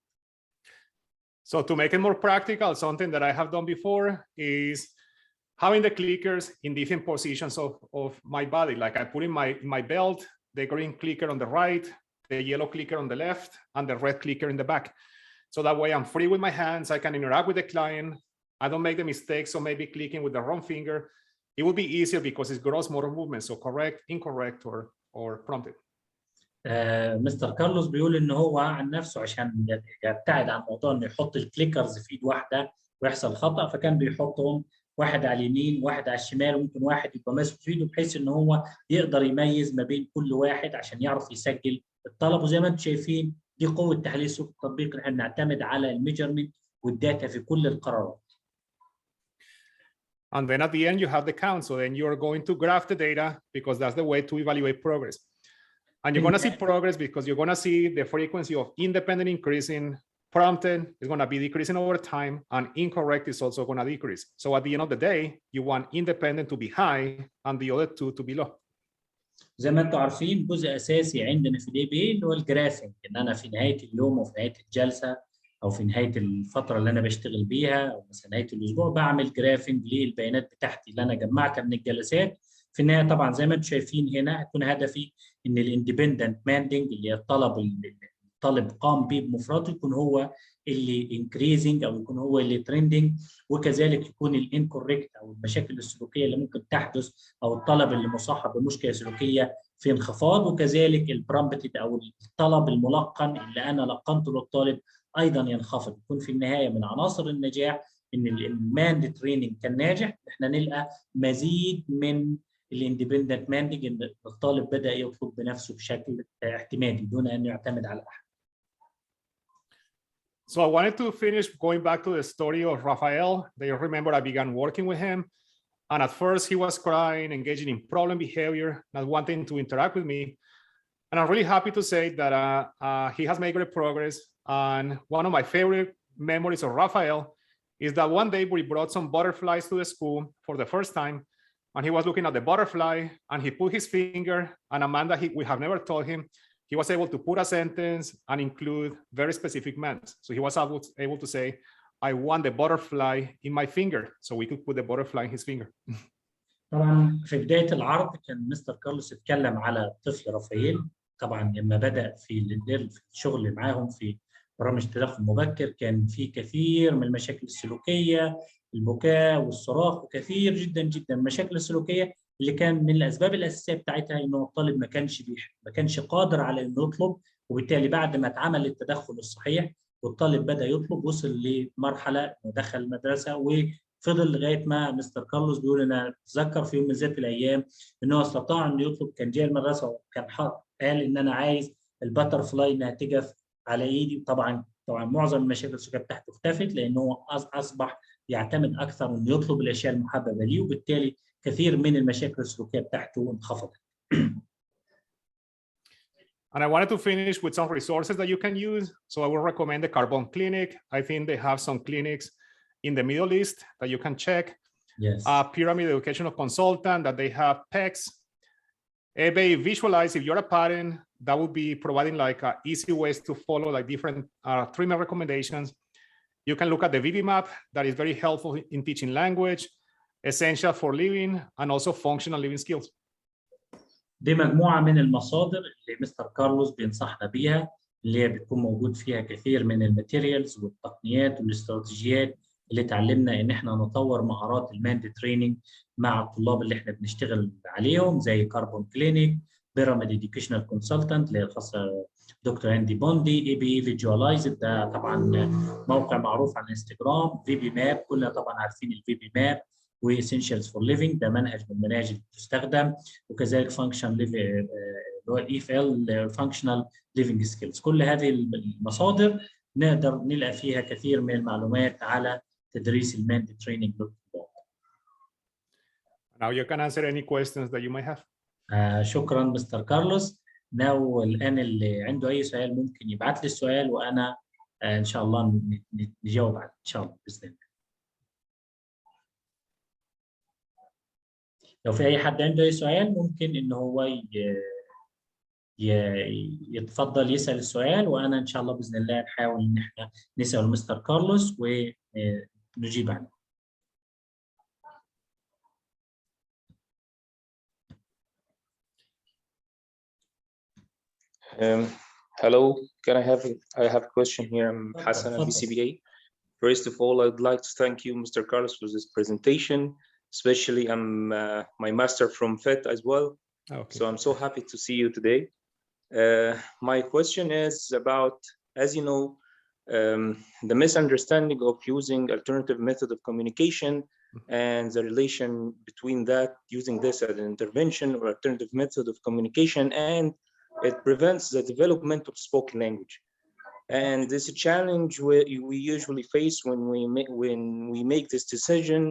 Speaker 1: So to make it more practical, something that I have done before is having the clickers in different positions of my body. Like I put in my belt, the green clicker on the right, the yellow clicker on the left, and the red clicker in the back. So that way I'm free with my hands, I can interact with the client, I don't make the mistakes of maybe clicking with the wrong finger. It will be easier because it's gross motor movement, so correct, incorrect, or prompted.
Speaker 2: مستر كارلوس بيقول ان هو عن نفسه عشان يبتعد عن موضوع انه يحط الكليكرز في ايد واحده ويحصل خطا، فكان بيحطهم واحد على اليمين واحد على الشمال، وممكن واحد يبقى ماسك في ايده بحيث ان هو يقدر يميز ما بين كل واحد عشان يعرف يسجل الطلب. وزي ما انتم شايفين دي قوه تحليل السلوك التطبيقي، احنا بنعتمد على الميجرمنت والداتا في كل القرارات.
Speaker 1: And then at the end you have the count, so then you're going to graph the data because that's the way to evaluate progress. And you're going to see progress because you're going to see the frequency of independent increasing, prompted is going to be decreasing over time, and incorrect is also going to decrease. So at the end of the day, you want independent to be high and the other two to be low.
Speaker 2: زي ما انتم عارفين جزء اساسي عندنا في الاي بي اللي هو الجرافينج، ان انا في نهايه اليوم او في نهايه الجلسه او في نهايه الفتره اللي انا بشتغل بيها او مثلا نهايه الاسبوع بعمل جرافينج للبيانات بتاعتي اللي انا جمعتها من الجلسات. في النهايه طبعا زي ما انتم شايفين هنا هيكون هدفي ان الاندبندنت ماندنج اللي هي الطالب قام به بمفرده يكون هو اللي انكريزنج او يكون هو اللي ترندنج، وكذلك يكون الانكوريكت او المشاكل السلوكيه اللي ممكن تحدث او الطلب اللي مصاحب بمشكله سلوكيه في انخفاض، وكذلك البرامبتد او الطلب الملقن اللي انا لقنته للطالب ايضا ينخفض. يكون في النهايه من عناصر النجاح ان الماند تريننج كان ناجح، احنا نلقى مزيد من الاندبندنت ماندنج، ان الطالب بدا يطلب بنفسه بشكل اعتمادي دون ان يعتمد على احد.
Speaker 1: So I wanted to finish going back to the story of Rafael. They remember I began working with him, and at first he was crying, engaging in problem behavior, not wanting to interact with me. And I'm really happy to say that he has made great progress. And one of my favorite memories of Rafael is that one day we brought some butterflies to the school for the first time, and he was looking at the butterfly, and he put his finger, and Amanda, we have never told him, he was able to put a sentence and include very specific commands. So he was able to say, I want the butterfly in my finger. So we could put the butterfly in his finger.
Speaker 2: طبعا في بدايه العرض كان مستر كارلوس اتكلم على الطفل رافائيل. طبعا لما بدا في الشغل معاهم في برامج التدخل المبكر كان في كثير من المشاكل السلوكيه، البكاء والصراخ، وكثير جدا جدا المشاكل السلوكيه اللي كان من الاسباب الاساسيه بتاعتها انه الطالب ما كانش قادر على انه يطلب، وبالتالي بعد ما اتعمل التدخل الصحيح والطالب بدا يطلب وصل لمرحله انه دخل المدرسه وفضل لغايه ما مستر كارلوس بيقول انا اتذكر في يوم من ذات الايام انه استطاع انه يطلب. كان جاي المدرسه وكان قال ان انا عايز الباتر فلاي انها تقف على ايدي. طبعا معظم المشاكل السلوكيه بتاعته اختفت لانه اصبح يعتمد اكثر انه يطلب الاشياء المحببه ليه، وبالتالي كثير من المشاكل السلوكيه بتاعته انخفضت.
Speaker 1: And I wanted to finish with some resources that you can use. So I will recommend the Carbon Clinic. I think they have some clinics in the Middle East that you can check.
Speaker 2: Yes.
Speaker 1: Pyramid Educational Consultant, that they have PECs. They visualize, if you're a parent, that would be providing like easy ways to follow like different treatment recommendations. You can look at the VB map that is very helpful in teaching language, essential for living, and also functional living skills.
Speaker 2: دي مجموعة من المصادر اللي مستر كارلوس بينصحنا بيها، اللي هي بتكون موجود فيها كثير من الماتيريالز والتقنيات والاستراتيجيات اللي تعلمنا ان احنا نطور مهارات الماند تريننج مع الطلاب اللي احنا بنشتغل عليهم، زي كاربون كلينيك، بيراميد اديوكيشنال كونسلتنت اللي هي الخاصه دكتور اندي بوندي، ABA فيجواليزد ده طبعا موقع معروف على الانستغرام، في بي ماب كلنا طبعا عارفين الفي بي ماب، واسينشالز فور ليفنج ده منهج من المناهج اللي بتستخدم، وكذلك فانكشن اللي هو ال فانكشنال ليفنج سكيلز. كل هذه المصادر نقدر نلقى فيها كثير من المعلومات على تدريس الماند تريننج للطلاب.
Speaker 1: Now you can answer any questions that you might have.
Speaker 2: شكرا مستر كارلوس. الآن اللي عنده أي سؤال ممكن يبعت لي السؤال وأنا إن شاء الله نجاوب عليه إن شاء الله بإذن الله. لو في أي حد عنده أي سؤال ممكن إن هو يتفضل يسأل السؤال، وأنا إن شاء الله بإذن الله نحاول إن إحنا نسأل مستر كارلوس ونجيب عنه.
Speaker 3: Hello, I have a question here. I'm Hassan at BCBA. First of all, I'd like to thank you, Mr. Carlos, for this presentation. Especially, I'm my master from FET as well. Okay. So I'm so happy to see you today. My question is about, as you know, the misunderstanding of using alternative method of communication and the relation between that, using this as an intervention or alternative method of communication, and it prevents the development of spoken language. And this is a challenge we usually face when we make this decision.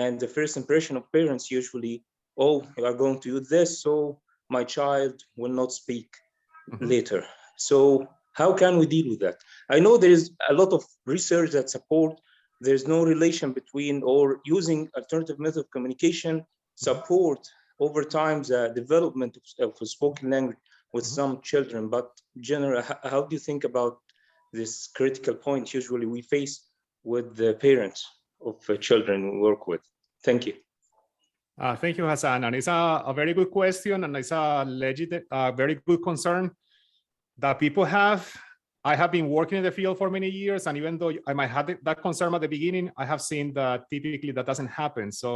Speaker 3: And the first impression of parents usually, oh, you are going to use this, so my child will not speak later. So how can we deal with that? I know there is a lot of research that support there's no relation between or using alternative method of communication support over time the development of spoken language with some children. But generally, how do you think about this critical point usually we face with the parents of children we work with? Thank you.
Speaker 1: Thank you, Hassan. And it's a very good question, and it's a legitimate, very good concern that people have. I have been working in the field for many years, and even though I might have that concern at the beginning, I have seen that typically that doesn't happen. So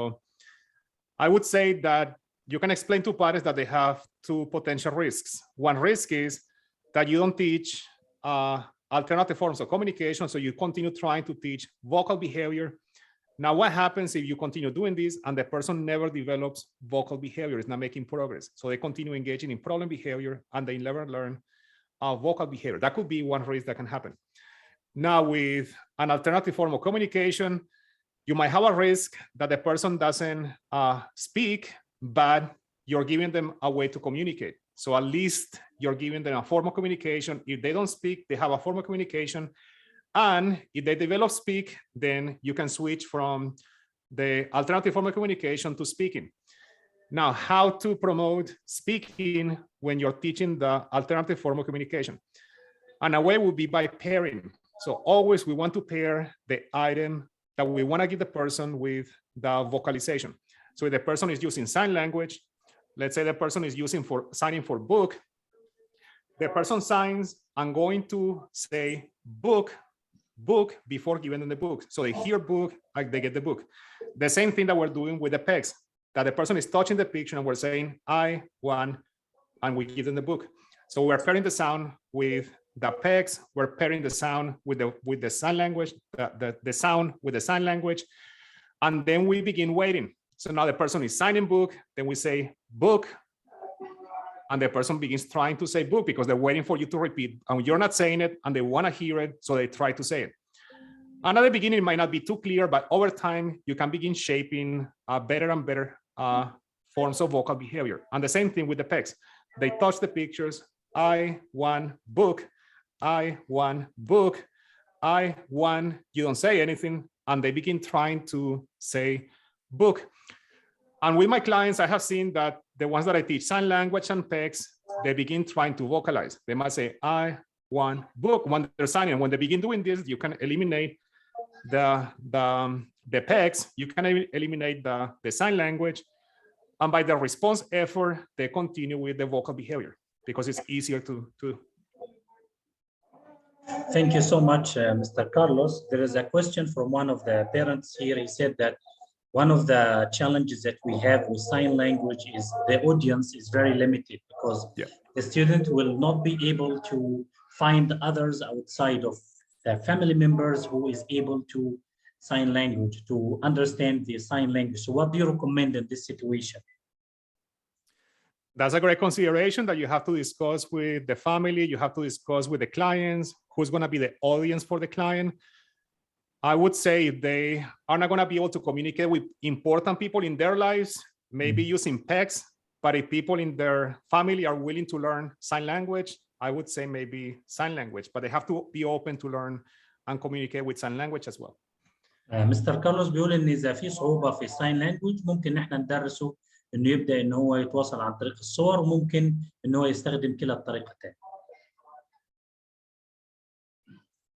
Speaker 1: I would say that you can explain to parents that they have two potential risks. One risk is that you don't teach alternative forms of communication, so you continue trying to teach vocal behavior, Now, what happens if you continue doing this and the person never develops vocal behavior, is not making progress? So they continue engaging in problem behavior and they never learn vocal behavior. That could be one risk that can happen. Now, with an alternative form of communication, you might have a risk that the person doesn't speak, but you're giving them a way to communicate. So at least you're giving them a form of communication. If they don't speak, they have a form of communication. And if they develop speak, then you can switch from the alternative form of communication to speaking. Now, how to promote speaking when you're teaching the alternative form of communication? And a way would be by pairing. So always we want to pair the item that we want to give the person with the vocalization. So if the person is using sign language, let's say the person is using for signing for book, the person signs, I'm going to say book before giving them the book. So they hear book, like they get the book. The same thing that we're doing with the pegs, that the person is touching the picture and we're saying, I want, and we give them the book. So we're pairing the sound with the pegs, we're pairing the sound with the sign language, the sound with the sign language, and then we begin waiting. So now the person is signing book, then we say book, and the person begins trying to say book because they're waiting for you to repeat, and you're not saying it, and they want to hear it, so they try to say it. And at the beginning, it might not be too clear, but over time, you can begin shaping better and better forms of vocal behavior. And the same thing with the pegs. They touch the pictures, I want book, I want book, I want, you don't say anything, and they begin trying to say book. And with my clients, I have seen that the ones that I teach sign language and pegs, they begin trying to vocalize. They might say, I want book when they're signing. When they begin doing this, you can eliminate the pegs, you can eliminate the sign language. And by the response effort, they continue with the vocal behavior because it's easier to do.
Speaker 2: Thank you so much, Mr. Carlos. There is a question from one of the parents here. He said that one of the challenges that we have with sign language is the audience is very limited because the student will not be able to find others outside of the family members who is able to sign language, to understand the sign language. So what do you recommend in this situation?
Speaker 1: That's a great consideration that you have to discuss with the family. You have to discuss with the clients, who's going to be the audience for the client. I would say they are not going to be able to communicate with important people in their lives, maybe using pegs, but if people in their family are willing to learn sign language, I would say maybe sign language, but they have to be open to learn and communicate with sign language as well.
Speaker 2: مستر كارلوس بيقول ان اذا في صعوبه في الساين لانجوج ممكن احنا ندرسه انه يبدا ان هو يتواصل عن طريق الصور وممكن ان هو يستخدم كلا الطريقتين.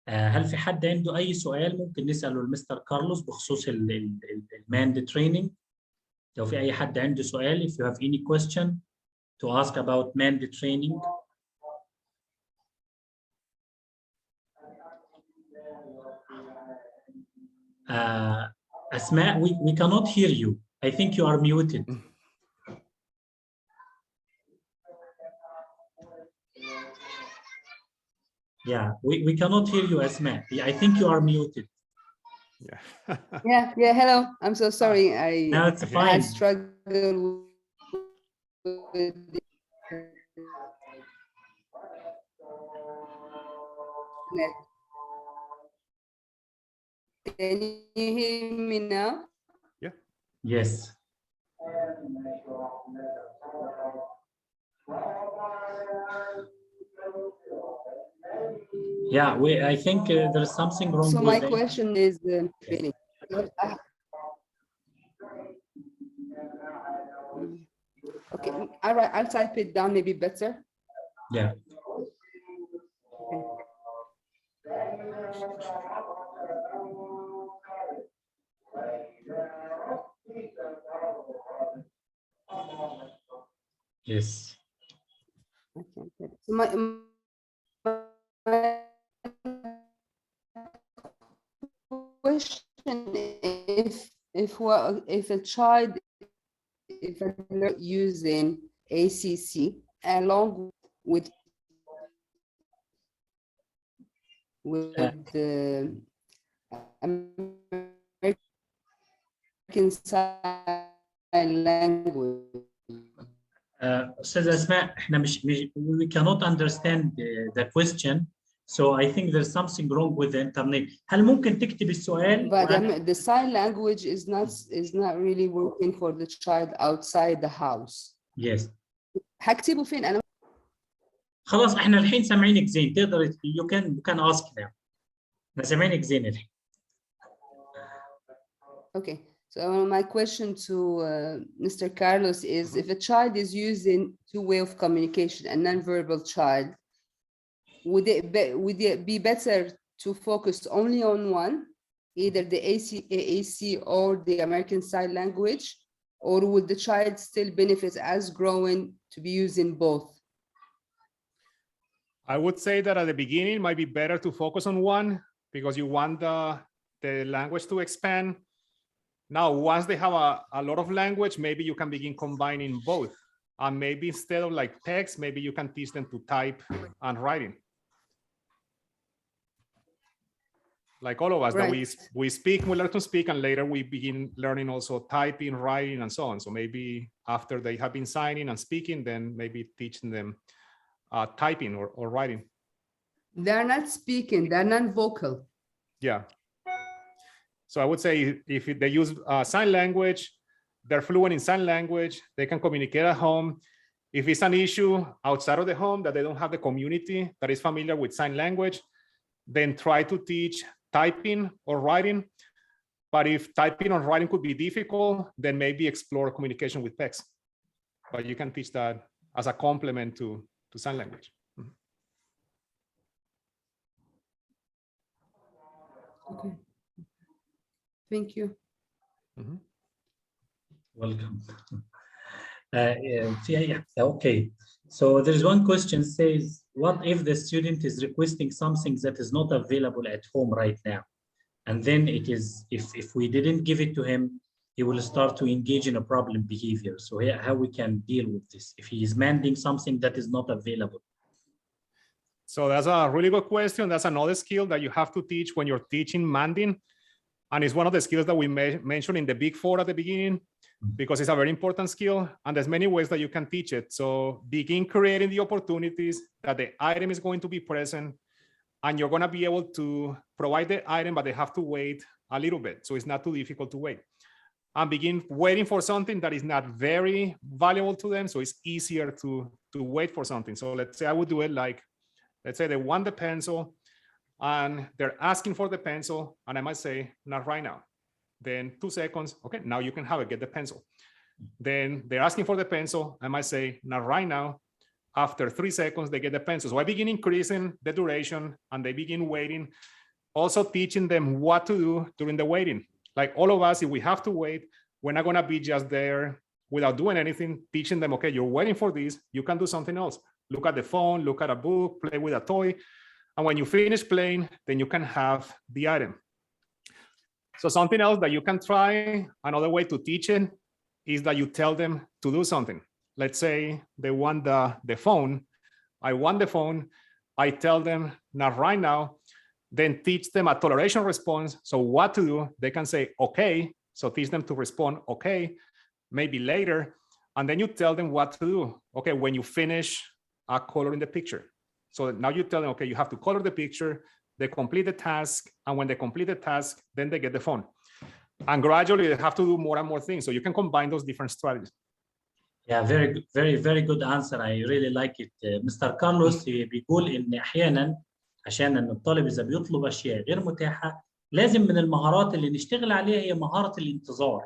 Speaker 2: هل في حد عنده اي سؤال ممكن نساله لمستر كارلوس بخصوص الماند تريننج؟ لو في اي حد عنده سؤال, if you have any question to ask about manned training. Asma, we cannot hear you. I think you are muted. Yeah, we cannot hear you, Asma. I think you are muted.
Speaker 4: Yeah, hello. I'm so sorry.
Speaker 2: No, it's fine.
Speaker 4: I struggled with net. Can you hear me now?
Speaker 1: Yeah.
Speaker 2: Yes. Yeah, I think there's something wrong
Speaker 4: so
Speaker 2: with
Speaker 4: my question is training. Okay, all right, I'll type it down, maybe better.
Speaker 2: Yeah. Yes.
Speaker 4: So my question, if a child using ACC along with the American Sign Language.
Speaker 2: أستاذة أسماء إحنا مش we cannot understand the question, so I think there's something wrong with the internet. هل ممكن تكتب السؤال؟
Speaker 4: But the sign language is not really working for the child outside the house.
Speaker 2: Yes.
Speaker 4: هكتبه فين أنا؟
Speaker 2: خلاص إحنا الحين سامعينك زين، تقدر you can ask now. إحنا سامعينك زين الحين.
Speaker 4: Okay. So my question to Mr. Carlos is, if a child is using two way of communication, a non-verbal child, would it be better to focus only on one, either the AAC or the American Sign Language, or would the child still benefit as growing to be using both?
Speaker 1: I would say that at the beginning it might be better to focus on one because you want the language to expand. Now, once they have a lot of language, maybe you can begin combining both. And maybe instead of like text, maybe you can teach them to type and writing. Like all of us,
Speaker 4: Right.
Speaker 1: that we speak, we learn to speak, and later we begin learning also typing, writing, and so on. So maybe after they have been signing and speaking, then maybe teaching them typing or writing.
Speaker 4: They're not speaking, they're non-vocal.
Speaker 1: Yeah. So I would say if they use sign language, they're fluent in sign language, they can communicate at home. If it's an issue outside of the home that they don't have the community that is familiar with sign language, then try to teach typing or writing. But if typing or writing could be difficult, then maybe explore communication with text. But you can teach that as a complement to sign language.
Speaker 4: Okay. Thank you.
Speaker 2: Welcome. Okay. So there is one question says, what if the student is requesting something that is not available at home right now? And then it is, if we didn't give it to him, he will start to engage in a problem behavior. So how we can deal with this if he is demanding something that is not available?
Speaker 1: So that's a really good question. That's another skill that you have to teach when you're teaching manding. And it's one of the skills that we mentioned in the Big Four at the beginning, because it's a very important skill. And there's many ways that you can teach it. So begin creating the opportunities that the item is going to be present, and you're going to be able to provide the item, but they have to wait a little bit. So it's not too difficult to wait. And begin waiting for something that is not very valuable to them. So it's easier to wait for something. So let's say I would do it like, let's say they want the pencil and they're asking for the pencil, and I might say, not right now. Then 2 seconds, okay, now you can have it, get the pencil. Then they're asking for the pencil, I might say, not right now. After 3 seconds, they get the pencil. So I begin increasing the duration and they begin waiting. Also teaching them what to do during the waiting. Like all of us, if we have to wait, we're not gonna be just there without doing anything, teaching them, okay, you're waiting for this, you can do something else. Look at the phone, look at a book, play with a toy. And when you finish playing, then you can have the item. So something else that you can try, another way to teach it, is that you tell them to do something. Let's say they want the phone. I want the phone. I tell them, not right now. Then teach them a toleration response. So what to do, they can say, okay. So teach them to respond, okay, maybe later. And then you tell them what to do. Okay, when you finish coloring the picture. So now you tell them, okay, you have to color the picture, they complete the task, and when they complete the task, then they get the phone. And gradually they have to do more and more things. So you can combine those different strategies.
Speaker 2: Yeah, very good, very good answer. I really like it. Mr. Carlos بيقول إن أحيانا عشان إن الطالب إذا بيطلب أشياء غير متاحة، لازم من المهارات اللي نشتغل عليها هي مهارة الانتظار.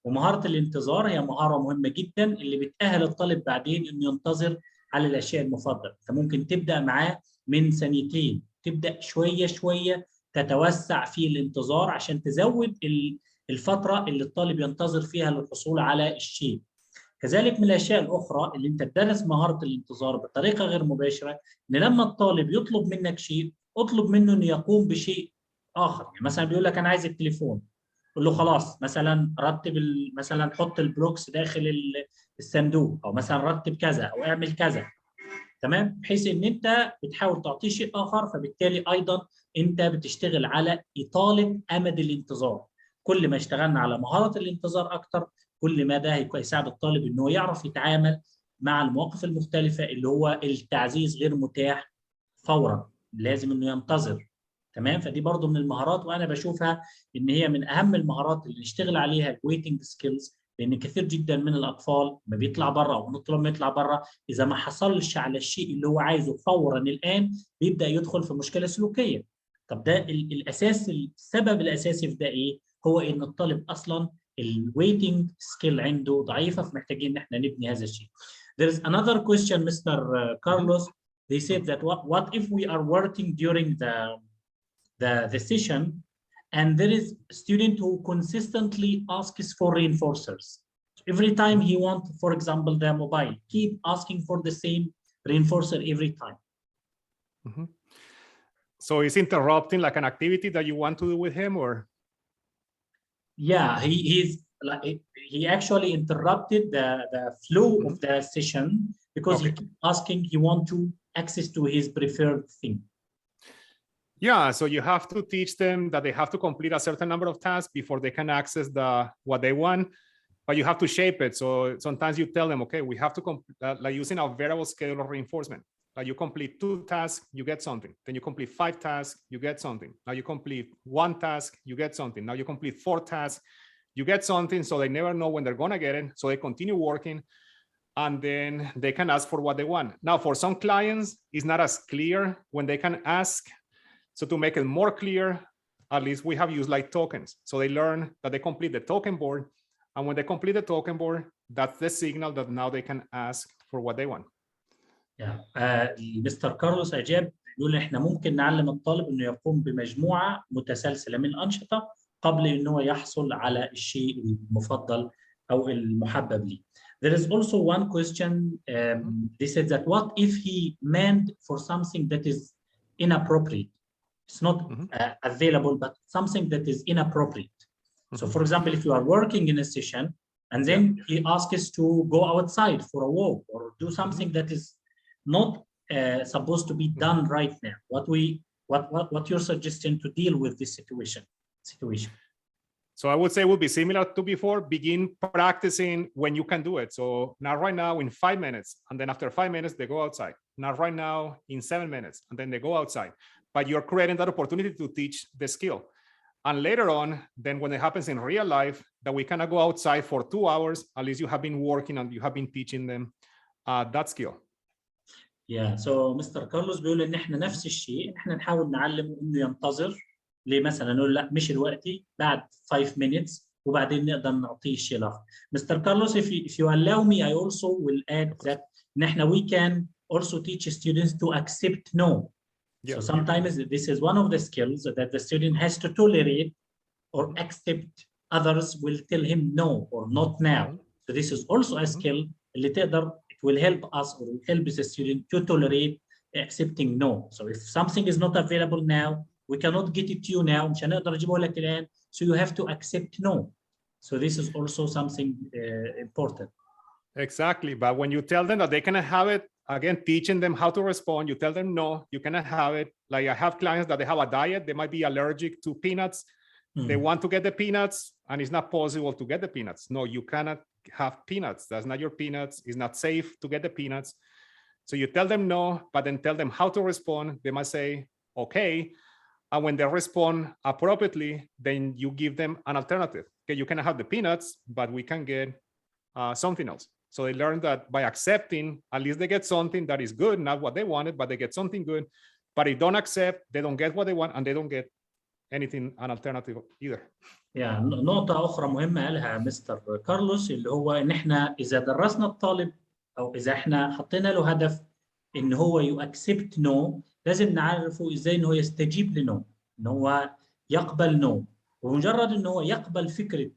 Speaker 2: ومهارة الانتظار هي مهارة مهمة جدا اللي بتأهل الطالب بعدين إنه ينتظر على الأشياء المفضلة. أنت ممكن تبدأ معاه من سنتين، تبدأ شوية شوية تتوسع في الانتظار عشان تزود الفترة اللي الطالب ينتظر فيها للحصول على الشيء. كذلك من الأشياء الأخرى اللي أنت تدرس مهارة الانتظار بطريقة غير مباشرة، إن لما الطالب يطلب منك شيء، اطلب منه إنه يقوم بشيء آخر. يعني مثلا بيقول لك أنا عايز التليفون، قل له خلاص مثلا رتب مثلا حط البلوكس داخل الصندوق، أو مثلا رتب كذا أو اعمل كذا. تمام؟ بحيث إن أنت بتحاول تعطيه شيء آخر، فبالتالي أيضا أنت بتشتغل على إطالة أمد الانتظار. كل ما اشتغلنا على مهاره الانتظار اكتر، كل ما ده هيساعد الطالب ان هو يعرف يتعامل مع المواقف المختلفه اللي هو التعزيز غير متاح فورا، لازم انه ينتظر. تمام. فدي برضو من المهارات، وانا بشوفها ان هي من اهم المهارات اللي نشتغل عليها، الويتنج سكيلز. لان كثير جدا من الاطفال ما بيطلع بره او نطلب ما يطلع بره، اذا ما حصلش على الشيء اللي هو عايزه فورا الان بيبدا يدخل في مشكله سلوكيه. طب ده الاساس، السبب الاساسي في ده ايه؟ هو ان الطالب اصلا الويتنج سكيل عنده ضعيفه، فمحتاجين ان احنا نبني هذا الشيء. There is another question, Mr. Carlos. They said that what if we are working during the session and there is a student who consistently asks for reinforcers. So every time he wants, for example, the mobile, keep asking for the same reinforcer every time.
Speaker 1: So he's interrupting like an activity that you want to do with him, or?
Speaker 2: Yeah, he actually interrupted the flow of the session because he kept asking, he wants to access to his preferred thing.
Speaker 1: Yeah, so you have to teach them that they have to complete a certain number of tasks before they can access what they want, but you have to shape it. So sometimes you tell them, okay, we have to like using a variable scale of reinforcement. Like you complete 2 tasks, you get something. Then you complete 5 tasks, you get something. Now you complete 1 task, you get something. Now you complete 4 tasks, you get something. So they never know when they're gonna get it. So they continue working, and then they can ask for what they want. Now, for some clients, it's not as clear when they can ask. So to make it more clear, at least we have used like tokens. So they learn that they complete the token board. And when they complete the token board, that's the signal that now they can ask for what they want.
Speaker 2: مستر كارلوس أجاب يقول احنا ممكن نعلم الطالب انه يقوم بمجموعة متسلسلة من الأنشطة قبل انه يحصل على الشيء المفضل أو المحبب ليه. There is also one question. They said that what if he meant for something that is inappropriate? It's not available, but something that is inappropriate. So for example, if you are working in a session and then he asks to go outside for a walk or do something that is not supposed to be done right now, what you're suggesting to deal with this situation?
Speaker 1: So I would say it would be similar to before. Begin practicing when you can do it. So not right now in 5 minutes, and then after 5 minutes they go outside. Not right now in 7 minutes, and then they go outside. But you're creating that opportunity to teach the skill. And later on, then when it happens in real life, that we cannot go outside for 2 hours, at least you have been working and you have been teaching them that skill.
Speaker 2: Yeah, so Mr. Carlos بيقول ان احنا نفس الشيء، احنا نحاول نعلمه انه ينتظر. ليه مثلا نقول لا مش الوقتي، بعد 5 minutes وبعدين نقدر نعطيه الشيء الاخر. Mr. Carlos, if you allow me, I also will add that ان احنا we can also teach students to accept no. So sometimes this is one of the skills that the student has to tolerate or accept. Others will tell him no or not now. So this is also a skill اللي تقدر, it will help us or will help the student to tolerate accepting no. So if something is not available now, we cannot get it to you now, مش هنقدر اجيبه لك الآن, so you have to accept no. So this is also something important.
Speaker 1: Exactly, but when you tell them that they cannot have it, again, teaching them how to respond, you tell them no, you cannot have it. Like I have clients that they have a diet, they might be allergic to peanuts. They want to get the peanuts and it's not possible to get the peanuts. No, you cannot have peanuts. That's not your peanuts. It's not safe to get the peanuts. So you tell them no, but then tell them how to respond. They must say, okay. And when they respond appropriately, then you give them an alternative. Okay, you cannot have the peanuts, but we can get something else. So they learn that by accepting, at least they get something that is good, not what they wanted, but they get something good. But if they don't accept, they don't get what they want, and they don't get anything, an alternative either.
Speaker 2: يعني نقطة أخرى مهمة قالها مستر كارلوس اللي هو إن إحنا إذا درسنا الطالب أو إذا إحنا حطينا له هدف إن هو يأكسبت نو، لازم نعرفه إزاي إن هو يستجيب لنو، إن هو يقبل نو. ومجرد إن هو يقبل فكرة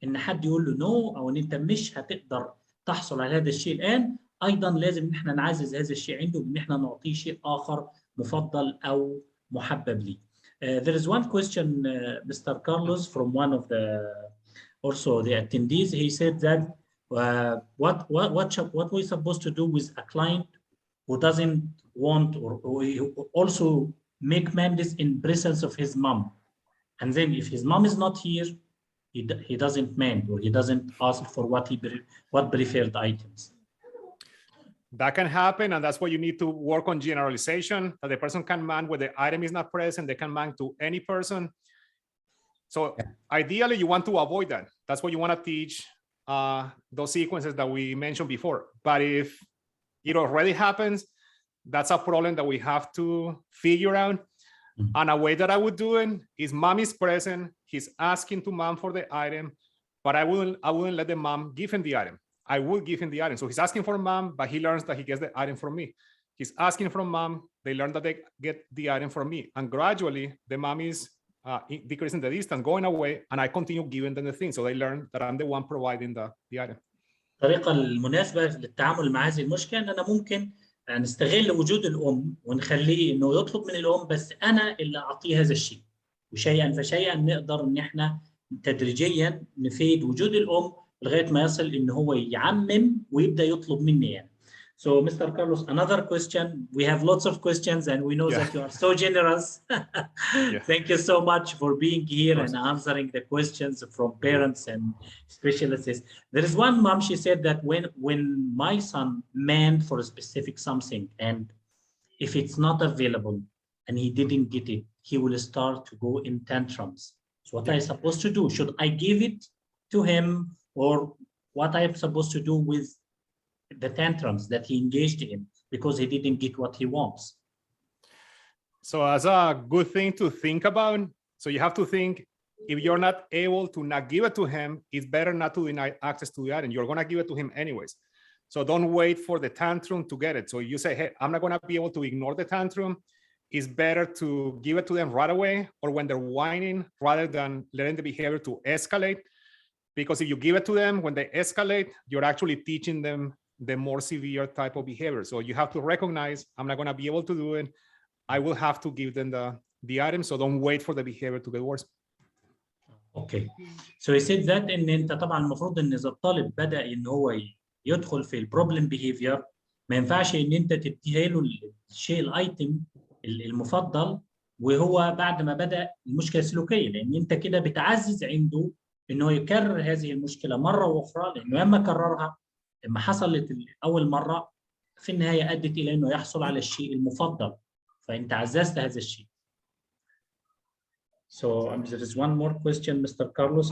Speaker 2: إن حد يقول له نو أو إن أنت مش هتقدر تحصل على هذا الشيء الآن، أيضا لازم إن إحنا نعزز هذا الشيء عنده بإن إحنا نعطيه شيء آخر مفضل أو محبب ليه. There is one question, Mr. Carlos, from one of the attendees. He said that what we're supposed to do with a client who doesn't want or who also make mandis in presence of his mom, and then if his mom is not here, he doesn't mend, or he doesn't ask for what preferred items.
Speaker 1: That can happen, and that's why you need to work on generalization, that the person can man when the item is not present, they can man to any person. So ideally, you want to avoid that. That's what you want to teach those sequences that we mentioned before. But if it already happens, that's a problem that we have to figure out. And a way that I would do it is mom is present, he's asking to mom for the item, but I wouldn't let the mom give him the item. I will give him the item. So he's asking for mom, but he learns that he gets the item from me. He's asking from mom, they learn that they get the item from me. And gradually the mom is decreasing the distance, going away, and I continue giving them the thing. So they learn that I'm the one providing the item.
Speaker 2: الطريقة المناسبة للتعامل مع هذه المشكلة أن أنا ممكن نستغل وجود الأم ونخليه إنه يطلب من الأم، بس أنا اللي أعطيه هذا الشيء، وشيئا فشيئا نقدر إن إحنا تدريجيا نفيد وجود الأم لغاية ما يصل إنه هو يعمم ويبدأ يطلب مني يعني. So, Mr. Carlos, another question. We have lots of questions, and we know that you are so generous. Thank you so much for being here and answering the questions from parents and specialists. There is one mom, she said that when my son meant for a specific something, and if it's not available and he didn't get it, he will start to go in tantrums. So what am I supposed to do? Should I give it to him, or what I am supposed to do with the tantrums that he engaged in because he didn't get what he wants?
Speaker 1: So as a good thing to think about, so you have to think, if you're not able to not give it to him, it's better not to deny access to the item. You're going to give it to him anyways. So don't wait for the tantrum to get it. So you say, hey, I'm not going to be able to ignore the tantrum. It's better to give it to them right away or when they're whining, rather than letting the behavior to escalate. Because if you give it to them when they escalate, you're actually teaching them the more severe type of behavior. So you have to recognize, I'm not going to be able to do it. I will have to give them the item. So don't wait for the behavior to get worse.
Speaker 2: Okay. So he said that ان انت طبعا المفروض ان اذا الطالب بدا ان هو يدخل في البروبلم بيهيفير، ما ينفعش ان انت تديها له الشيء الايتم المفضل وهو بعد ما بدا المشكله السلوكيه، لان انت كده بتعزز عنده انه يكرر هذه المشكله مره واخرى، لانه لما كررها لما حصلت اول مره في النهايه ادت الى انه يحصل على الشيء المفضل، فانت عززت هذا الشيء. So there is one more question, Mr. Carlos.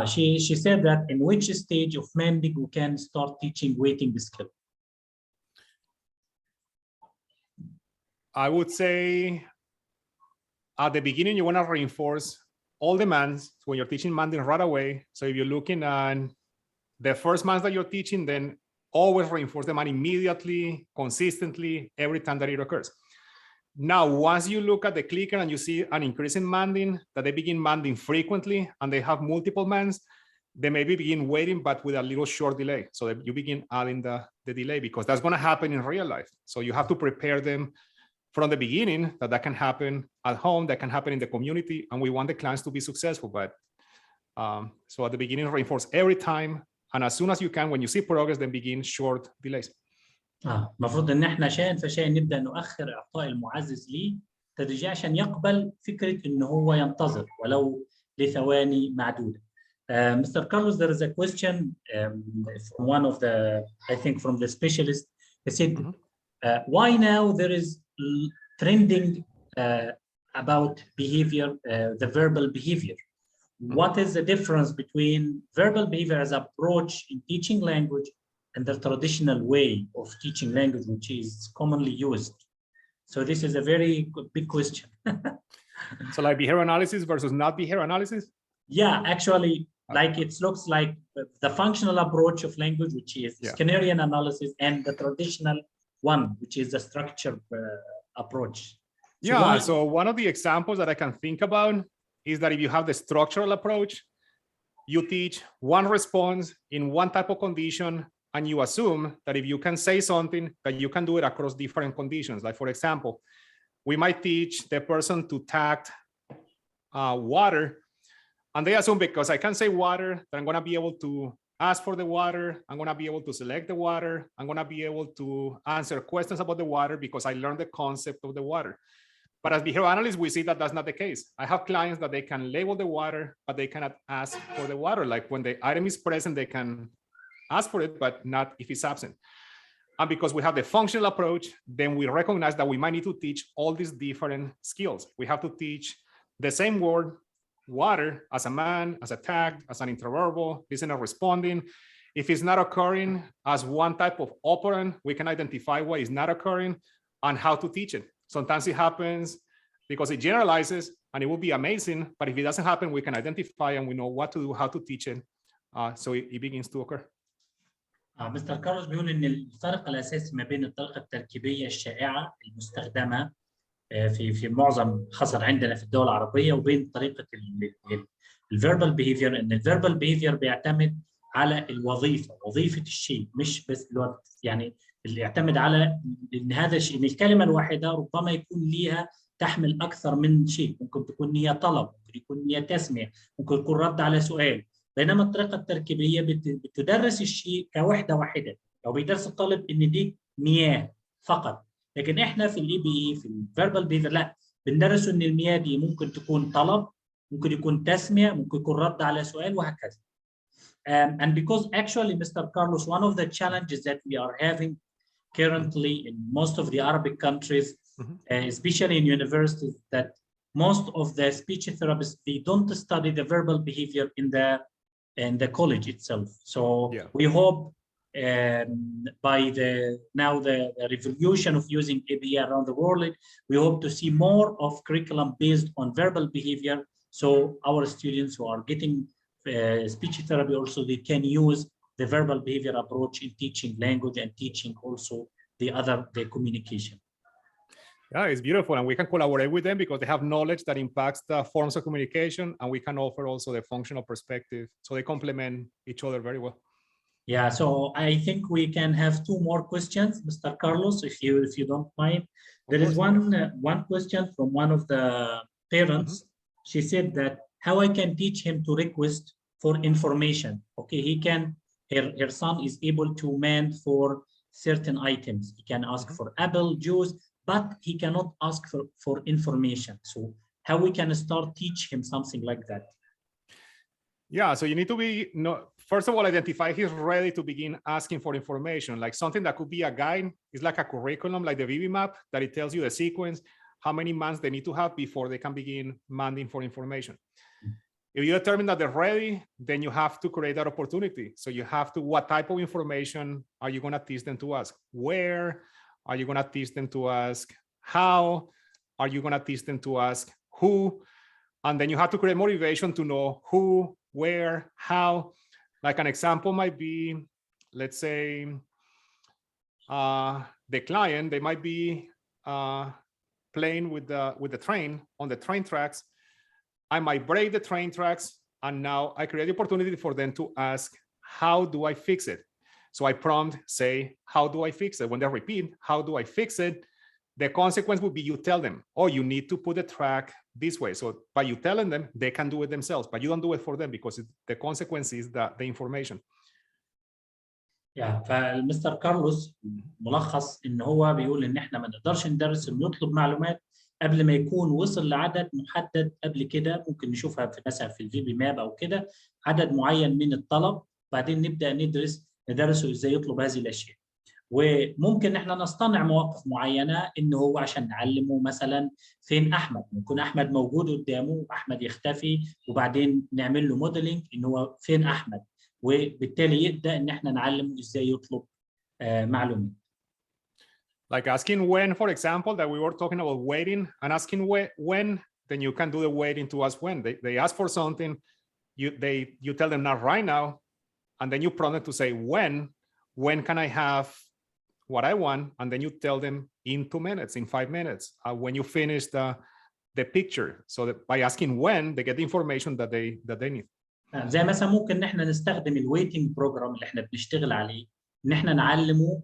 Speaker 2: She said that in which stage of mending we can start teaching waiting skill?
Speaker 1: I would say at the beginning, you want to reinforce all the mands when you're teaching mending right away. So if you're looking at the first mands that you're teaching, then always reinforce the man immediately, consistently, every time that it occurs. Now, once you look at the clicker and you see an increase in manding, that they begin manding frequently and they have multiple mans, they maybe begin waiting, but with a little short delay. So that you begin adding the delay, because that's going to happen in real life. So you have to prepare them from the beginning that can happen at home, that can happen in the community, and we want the clients to be successful. But so at the beginning, reinforce every time, and as soon as you can, when you see progress, then begin short delays.
Speaker 2: المفروض ان احنا شيئا فشيئا نبدا نؤخر اعطاء المعزز ليه تدريجيا عشان يقبل فكره انه هو ينتظر ولو لثواني معدوده. Mr. Carlos, there is a question from one of the, I think from the specialists. He said, why now there is trending about behavior, the verbal behavior? What is the difference between verbal behavior as approach in teaching language and the traditional way of teaching language, which is commonly used? So this is a very big question.
Speaker 1: So like behavior analysis versus not behavior analysis?
Speaker 2: Yeah, actually, like it looks like the functional approach of language, which is Skinnerian analysis, and the traditional one, which is the structured approach.
Speaker 1: So one of the examples that I can think about is that if you have the structural approach, you teach one response in one type of condition, and you assume that if you can say something, that you can do it across different conditions. Like for example, we might teach the person to tact water, and they assume because I can say water, that I'm going to be able to ask for the water. I'm going to be able to select the water. I'm going to be able to answer questions about the water because I learned the concept of the water. But as behavioral analysts, we see that that's not the case. I have clients that they can label the water, but they cannot ask for the water. Like when the item is present, they can ask for it, but not if it's absent. And because we have the functional approach, then we recognize that we might need to teach all these different skills. We have to teach the same word, water, as a man, as a tag, as an interverbal, listener responding. If it's not occurring as one type of operand, we can identify why it's not occurring and how to teach it. Sometimes it happens because it generalizes and it will be amazing, but if it doesn't happen, we can identify and we know what to do, how to teach it, so it begins to occur.
Speaker 2: مستر كارلوس بيقول ان الفرق الاساسي ما بين الطريقه التركيبيه الشائعه المستخدمه في معظم خاصه عندنا في الدول العربيه وبين طريقه الفيربال بيهيفير، ان الفيربال بيهيفير بيعتمد على الوظيفه، وظيفه الشيء، مش بس الوقت. يعني اللي يعتمد على ان هذا الشيء، ان الكلمه الواحده ربما يكون ليها تحمل اكثر من شيء، ممكن تكون هي طلب، ممكن يكون هي تسميه، ممكن يكون رد على سؤال. بينما الطريقه التركيبيه بتدرس الشيء كوحده واحده، او بيدرس الطالب ان دي مياه فقط. لكن احنا في الاي بي اي في الفيربال بيهيفير لا، بندرسه ان المياه دي ممكن تكون طلب، ممكن يكون تسميه، ممكن يكون رد على سؤال، وهكذا. And because actually, Mr. Carlos, one of the challenges that we are having currently in most of the Arabic countries, especially in universities, that most of the speech therapists, they don't study the verbal behavior in the college itself. So we hope by the revolution of using ABA around the world, we hope to see more of curriculum based on verbal behavior. So our students who are getting speech therapy also, they can use the verbal behavior approach in teaching language and teaching also the communication.
Speaker 1: Yeah, it's beautiful, and we can collaborate with them because they have knowledge that impacts the forms of communication, and we can offer also the functional perspective, so they complement each other very well.
Speaker 2: Yeah, so I think we can have two more questions, Mr. Carlos, if you don't mind. There is one question from one of the parents. She said that how I can teach him to request for information. Okay, her son is able to demand for certain items. He can ask for apple juice, but he cannot ask for information. So how we can start teach him something like that?
Speaker 1: Yeah, so you need to be, first of all, identify he's ready to begin asking for information. Like something that could be a guide is like a curriculum, like the VB map, that it tells you the sequence, how many months they need to have before they can begin demanding for information. If you determine that they're ready, then you have to create that opportunity. So you have to, what type of information are you going to teach them to ask? Where are you going to teach them to ask? How are you going to teach them to ask? Who? And then you have to create motivation to know who, where, how. Like an example might be, let's say, the client, they might be playing with the train on the train tracks. I might break the train tracks, and now I create the opportunity for them to ask, how do I fix it? So I prompt, say, how do I fix it? When they repeat, how do I fix it? The consequence would be you tell them, oh, you need to put the track this way. So by you telling them, they can do it themselves, but you don't do it for them because the consequence is the information.
Speaker 2: فالمستر كارلوس ملخص ان هو بيقول ان احنا ما نقدرش ندرس انه يطلب معلومات قبل ما يكون وصل لعدد محدد قبل كده. ممكن نشوفها في مثلا في الفي بي ماب او كده، عدد معين من الطلب، بعدين نبدا ندرسه ازاي يطلب هذه الاشياء. وممكن احنا نصطنع مواقف معينه انه هو عشان نعلمه مثلا فين احمد، ممكن احمد موجود قدامه، احمد يختفي، وبعدين نعمل له موديلنج ان هو فين احمد، وبالتالي يبدا ان احنا نعلمه ازاي يطلب معلومات.
Speaker 1: Like asking when, for example, that we were talking about waiting, and asking when, then you can do the waiting to ask when. They ask for something, you tell them not right now, and then you prompt them to say when can I have what I want, and then you tell them in 2 minutes, in 5 minutes, when you finish the picture. So that by asking when, they get the information that they need.
Speaker 2: زي مثلا ممكن ان احنا نستخدم الويتنج بروجرام اللي احنا بنشتغل عليه، ان احنا نعلمه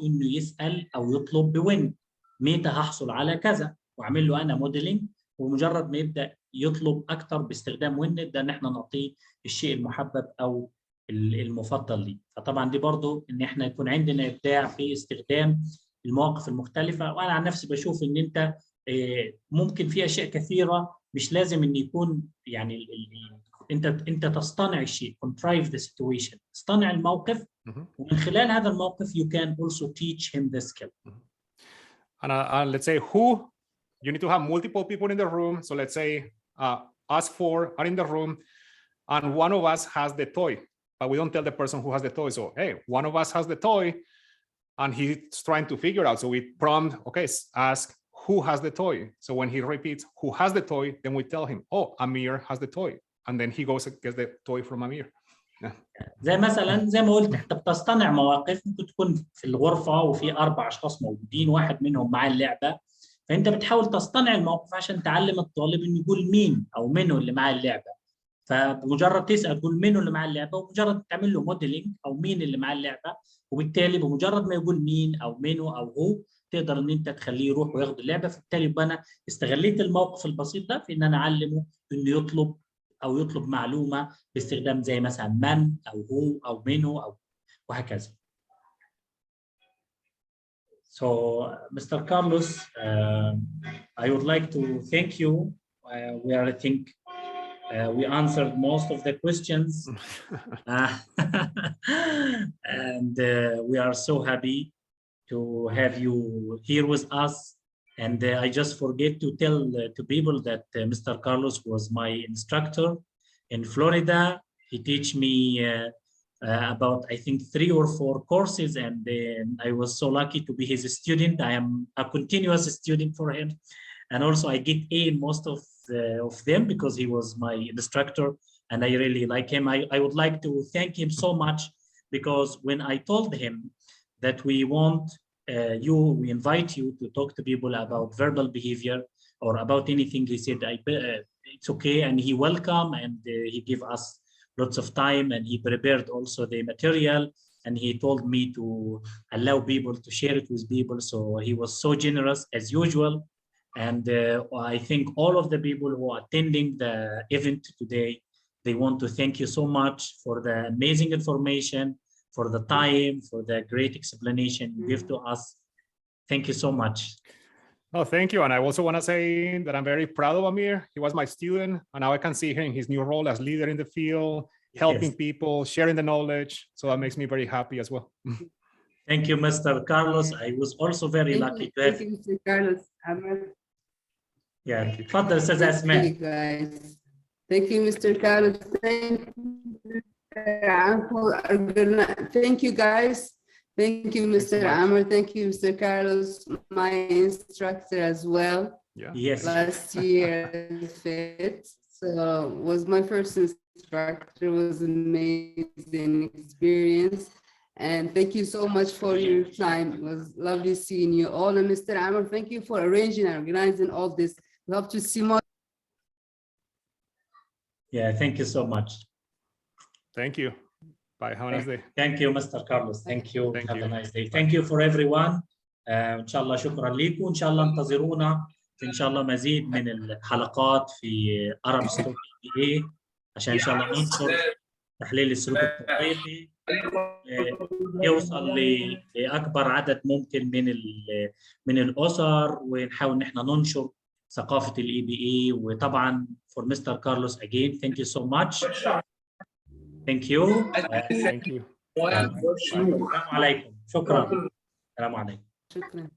Speaker 2: انه يسال او يطلب بوين، متى هحصل على كذا، واعمل له انا موديلنج، ومجرد ما يبدا يطلب اكثر باستخدام وين نبدا ان احنا نعطيه الشيء المحبب او المفضل لي. فطبعا دي برضو ان احنا يكون عندنا ابداع في استخدام المواقف المختلفه. وانا عن نفسي بشوف ان انت ممكن في اشياء كثيره مش لازم ان يكون يعني انت تصطنع الشيء، contrive the situation، تصطنع الموقف، ومن خلال هذا الموقف you can also teach him the skill.
Speaker 1: And let's say you need to have multiple people in the room. So let's say us 4 are in the room and one of us has the toy, but we don't tell the person who has the toy. So, hey, one of us has the toy and he's trying to figure out. So we prompt, okay, ask who has the toy. So when he repeats who has the toy, then we tell him, oh, Amir has the toy. And then he goes and gets the toy from Amir.
Speaker 2: زي مثلا زي ما قلت انت بتصطنع مواقف ممكن تكون في الغرفه وفي 4 اشخاص موجودين، واحد منهم معاه اللعبه، فانت بتحاول تصطنع الموقف عشان تعلم الطالب انه يقول مين او منو اللي معاه اللعبه. فبمجرد تسال تقول منو اللي معاه اللعبه، ومجرد تعمل له موديلنج او مين اللي معاه اللعبه، وبالتالي بمجرد ما يقول مين او منو او هو تقدر ان انت تخليه يروح وياخد اللعبه. فبالتالي يبقى انا استغليت الموقف البسيط ده في ان انا اعلمه انه يطلب معلومه باستخدام زي مثلا من او هو او منو او وهكذا. So, Mr. Carlos, I would like to thank you. I think we answered most of the questions, and we are so happy to have you here with us. And I just forget to tell to people that Mr. Carlos was my instructor in Florida. He teach me about, I think, 3 or 4 courses, and I was so lucky to be his student. I am a continuous student for him, and also I get A in most of them because he was my instructor, and I really like him. I would like to thank him so much, because when I told him that we invite you to talk to people about verbal behavior or about anything, he said, it's okay, and he welcome, and he give us lots of time, and he prepared also the material, and he told me to allow people to share it with people. So he was so generous as usual, and I think all of the people who are attending the event today, they want to thank you so much for the amazing information, for the time, for the great explanation you give to us. Thank you so much.
Speaker 1: Oh, thank you. And I also want to say that I'm very proud of Amir. He was my student, and now I can see him in his new role as leader in the field, helping people, sharing the knowledge. So that makes me very happy as well.
Speaker 2: Thank you, Mr. Carlos. I was also very lucky to have.
Speaker 4: Thank you, Mr. Carlos.
Speaker 2: Yeah, تفضل أستاذ أسماء.
Speaker 4: Thank you, guys. Thank you, Mr. Carlos. Thank you, guys. Thank you, Mr. Amr. Thank you, Mr. Carlos, my instructor as well.
Speaker 1: Yeah.
Speaker 2: Yes.
Speaker 4: Last year, so was my first instructor. It was an amazing experience. And thank you so much for your time. It was lovely seeing you all. And Mr. Amr, thank you for arranging and organizing all this. We hope to see more.
Speaker 2: Yeah, thank you so much.
Speaker 1: Thank you. Bye. Have a nice day.
Speaker 2: Thank you, Mr. Carlos. Thank you.
Speaker 1: Thank
Speaker 2: Have
Speaker 1: you.
Speaker 2: a nice day. Thank you for everyone. إن شاء الله شكرا لكم. إن شاء الله انتظرونا في إن شاء الله مزيد من الحلقات في Arab Stock ABA عشان إن شاء الله ننشر تحليل السلوك التطبيقي يوصل لأكبر عدد ممكن من الأسر، ونحاول نحن ننشر ثقافة ABA. وطبعا for Mr. Carlos again, thank you so much. Thank you.
Speaker 1: Thank you.
Speaker 2: السلام عليكم. شكرا. السلام عليكم.
Speaker 4: شكرا.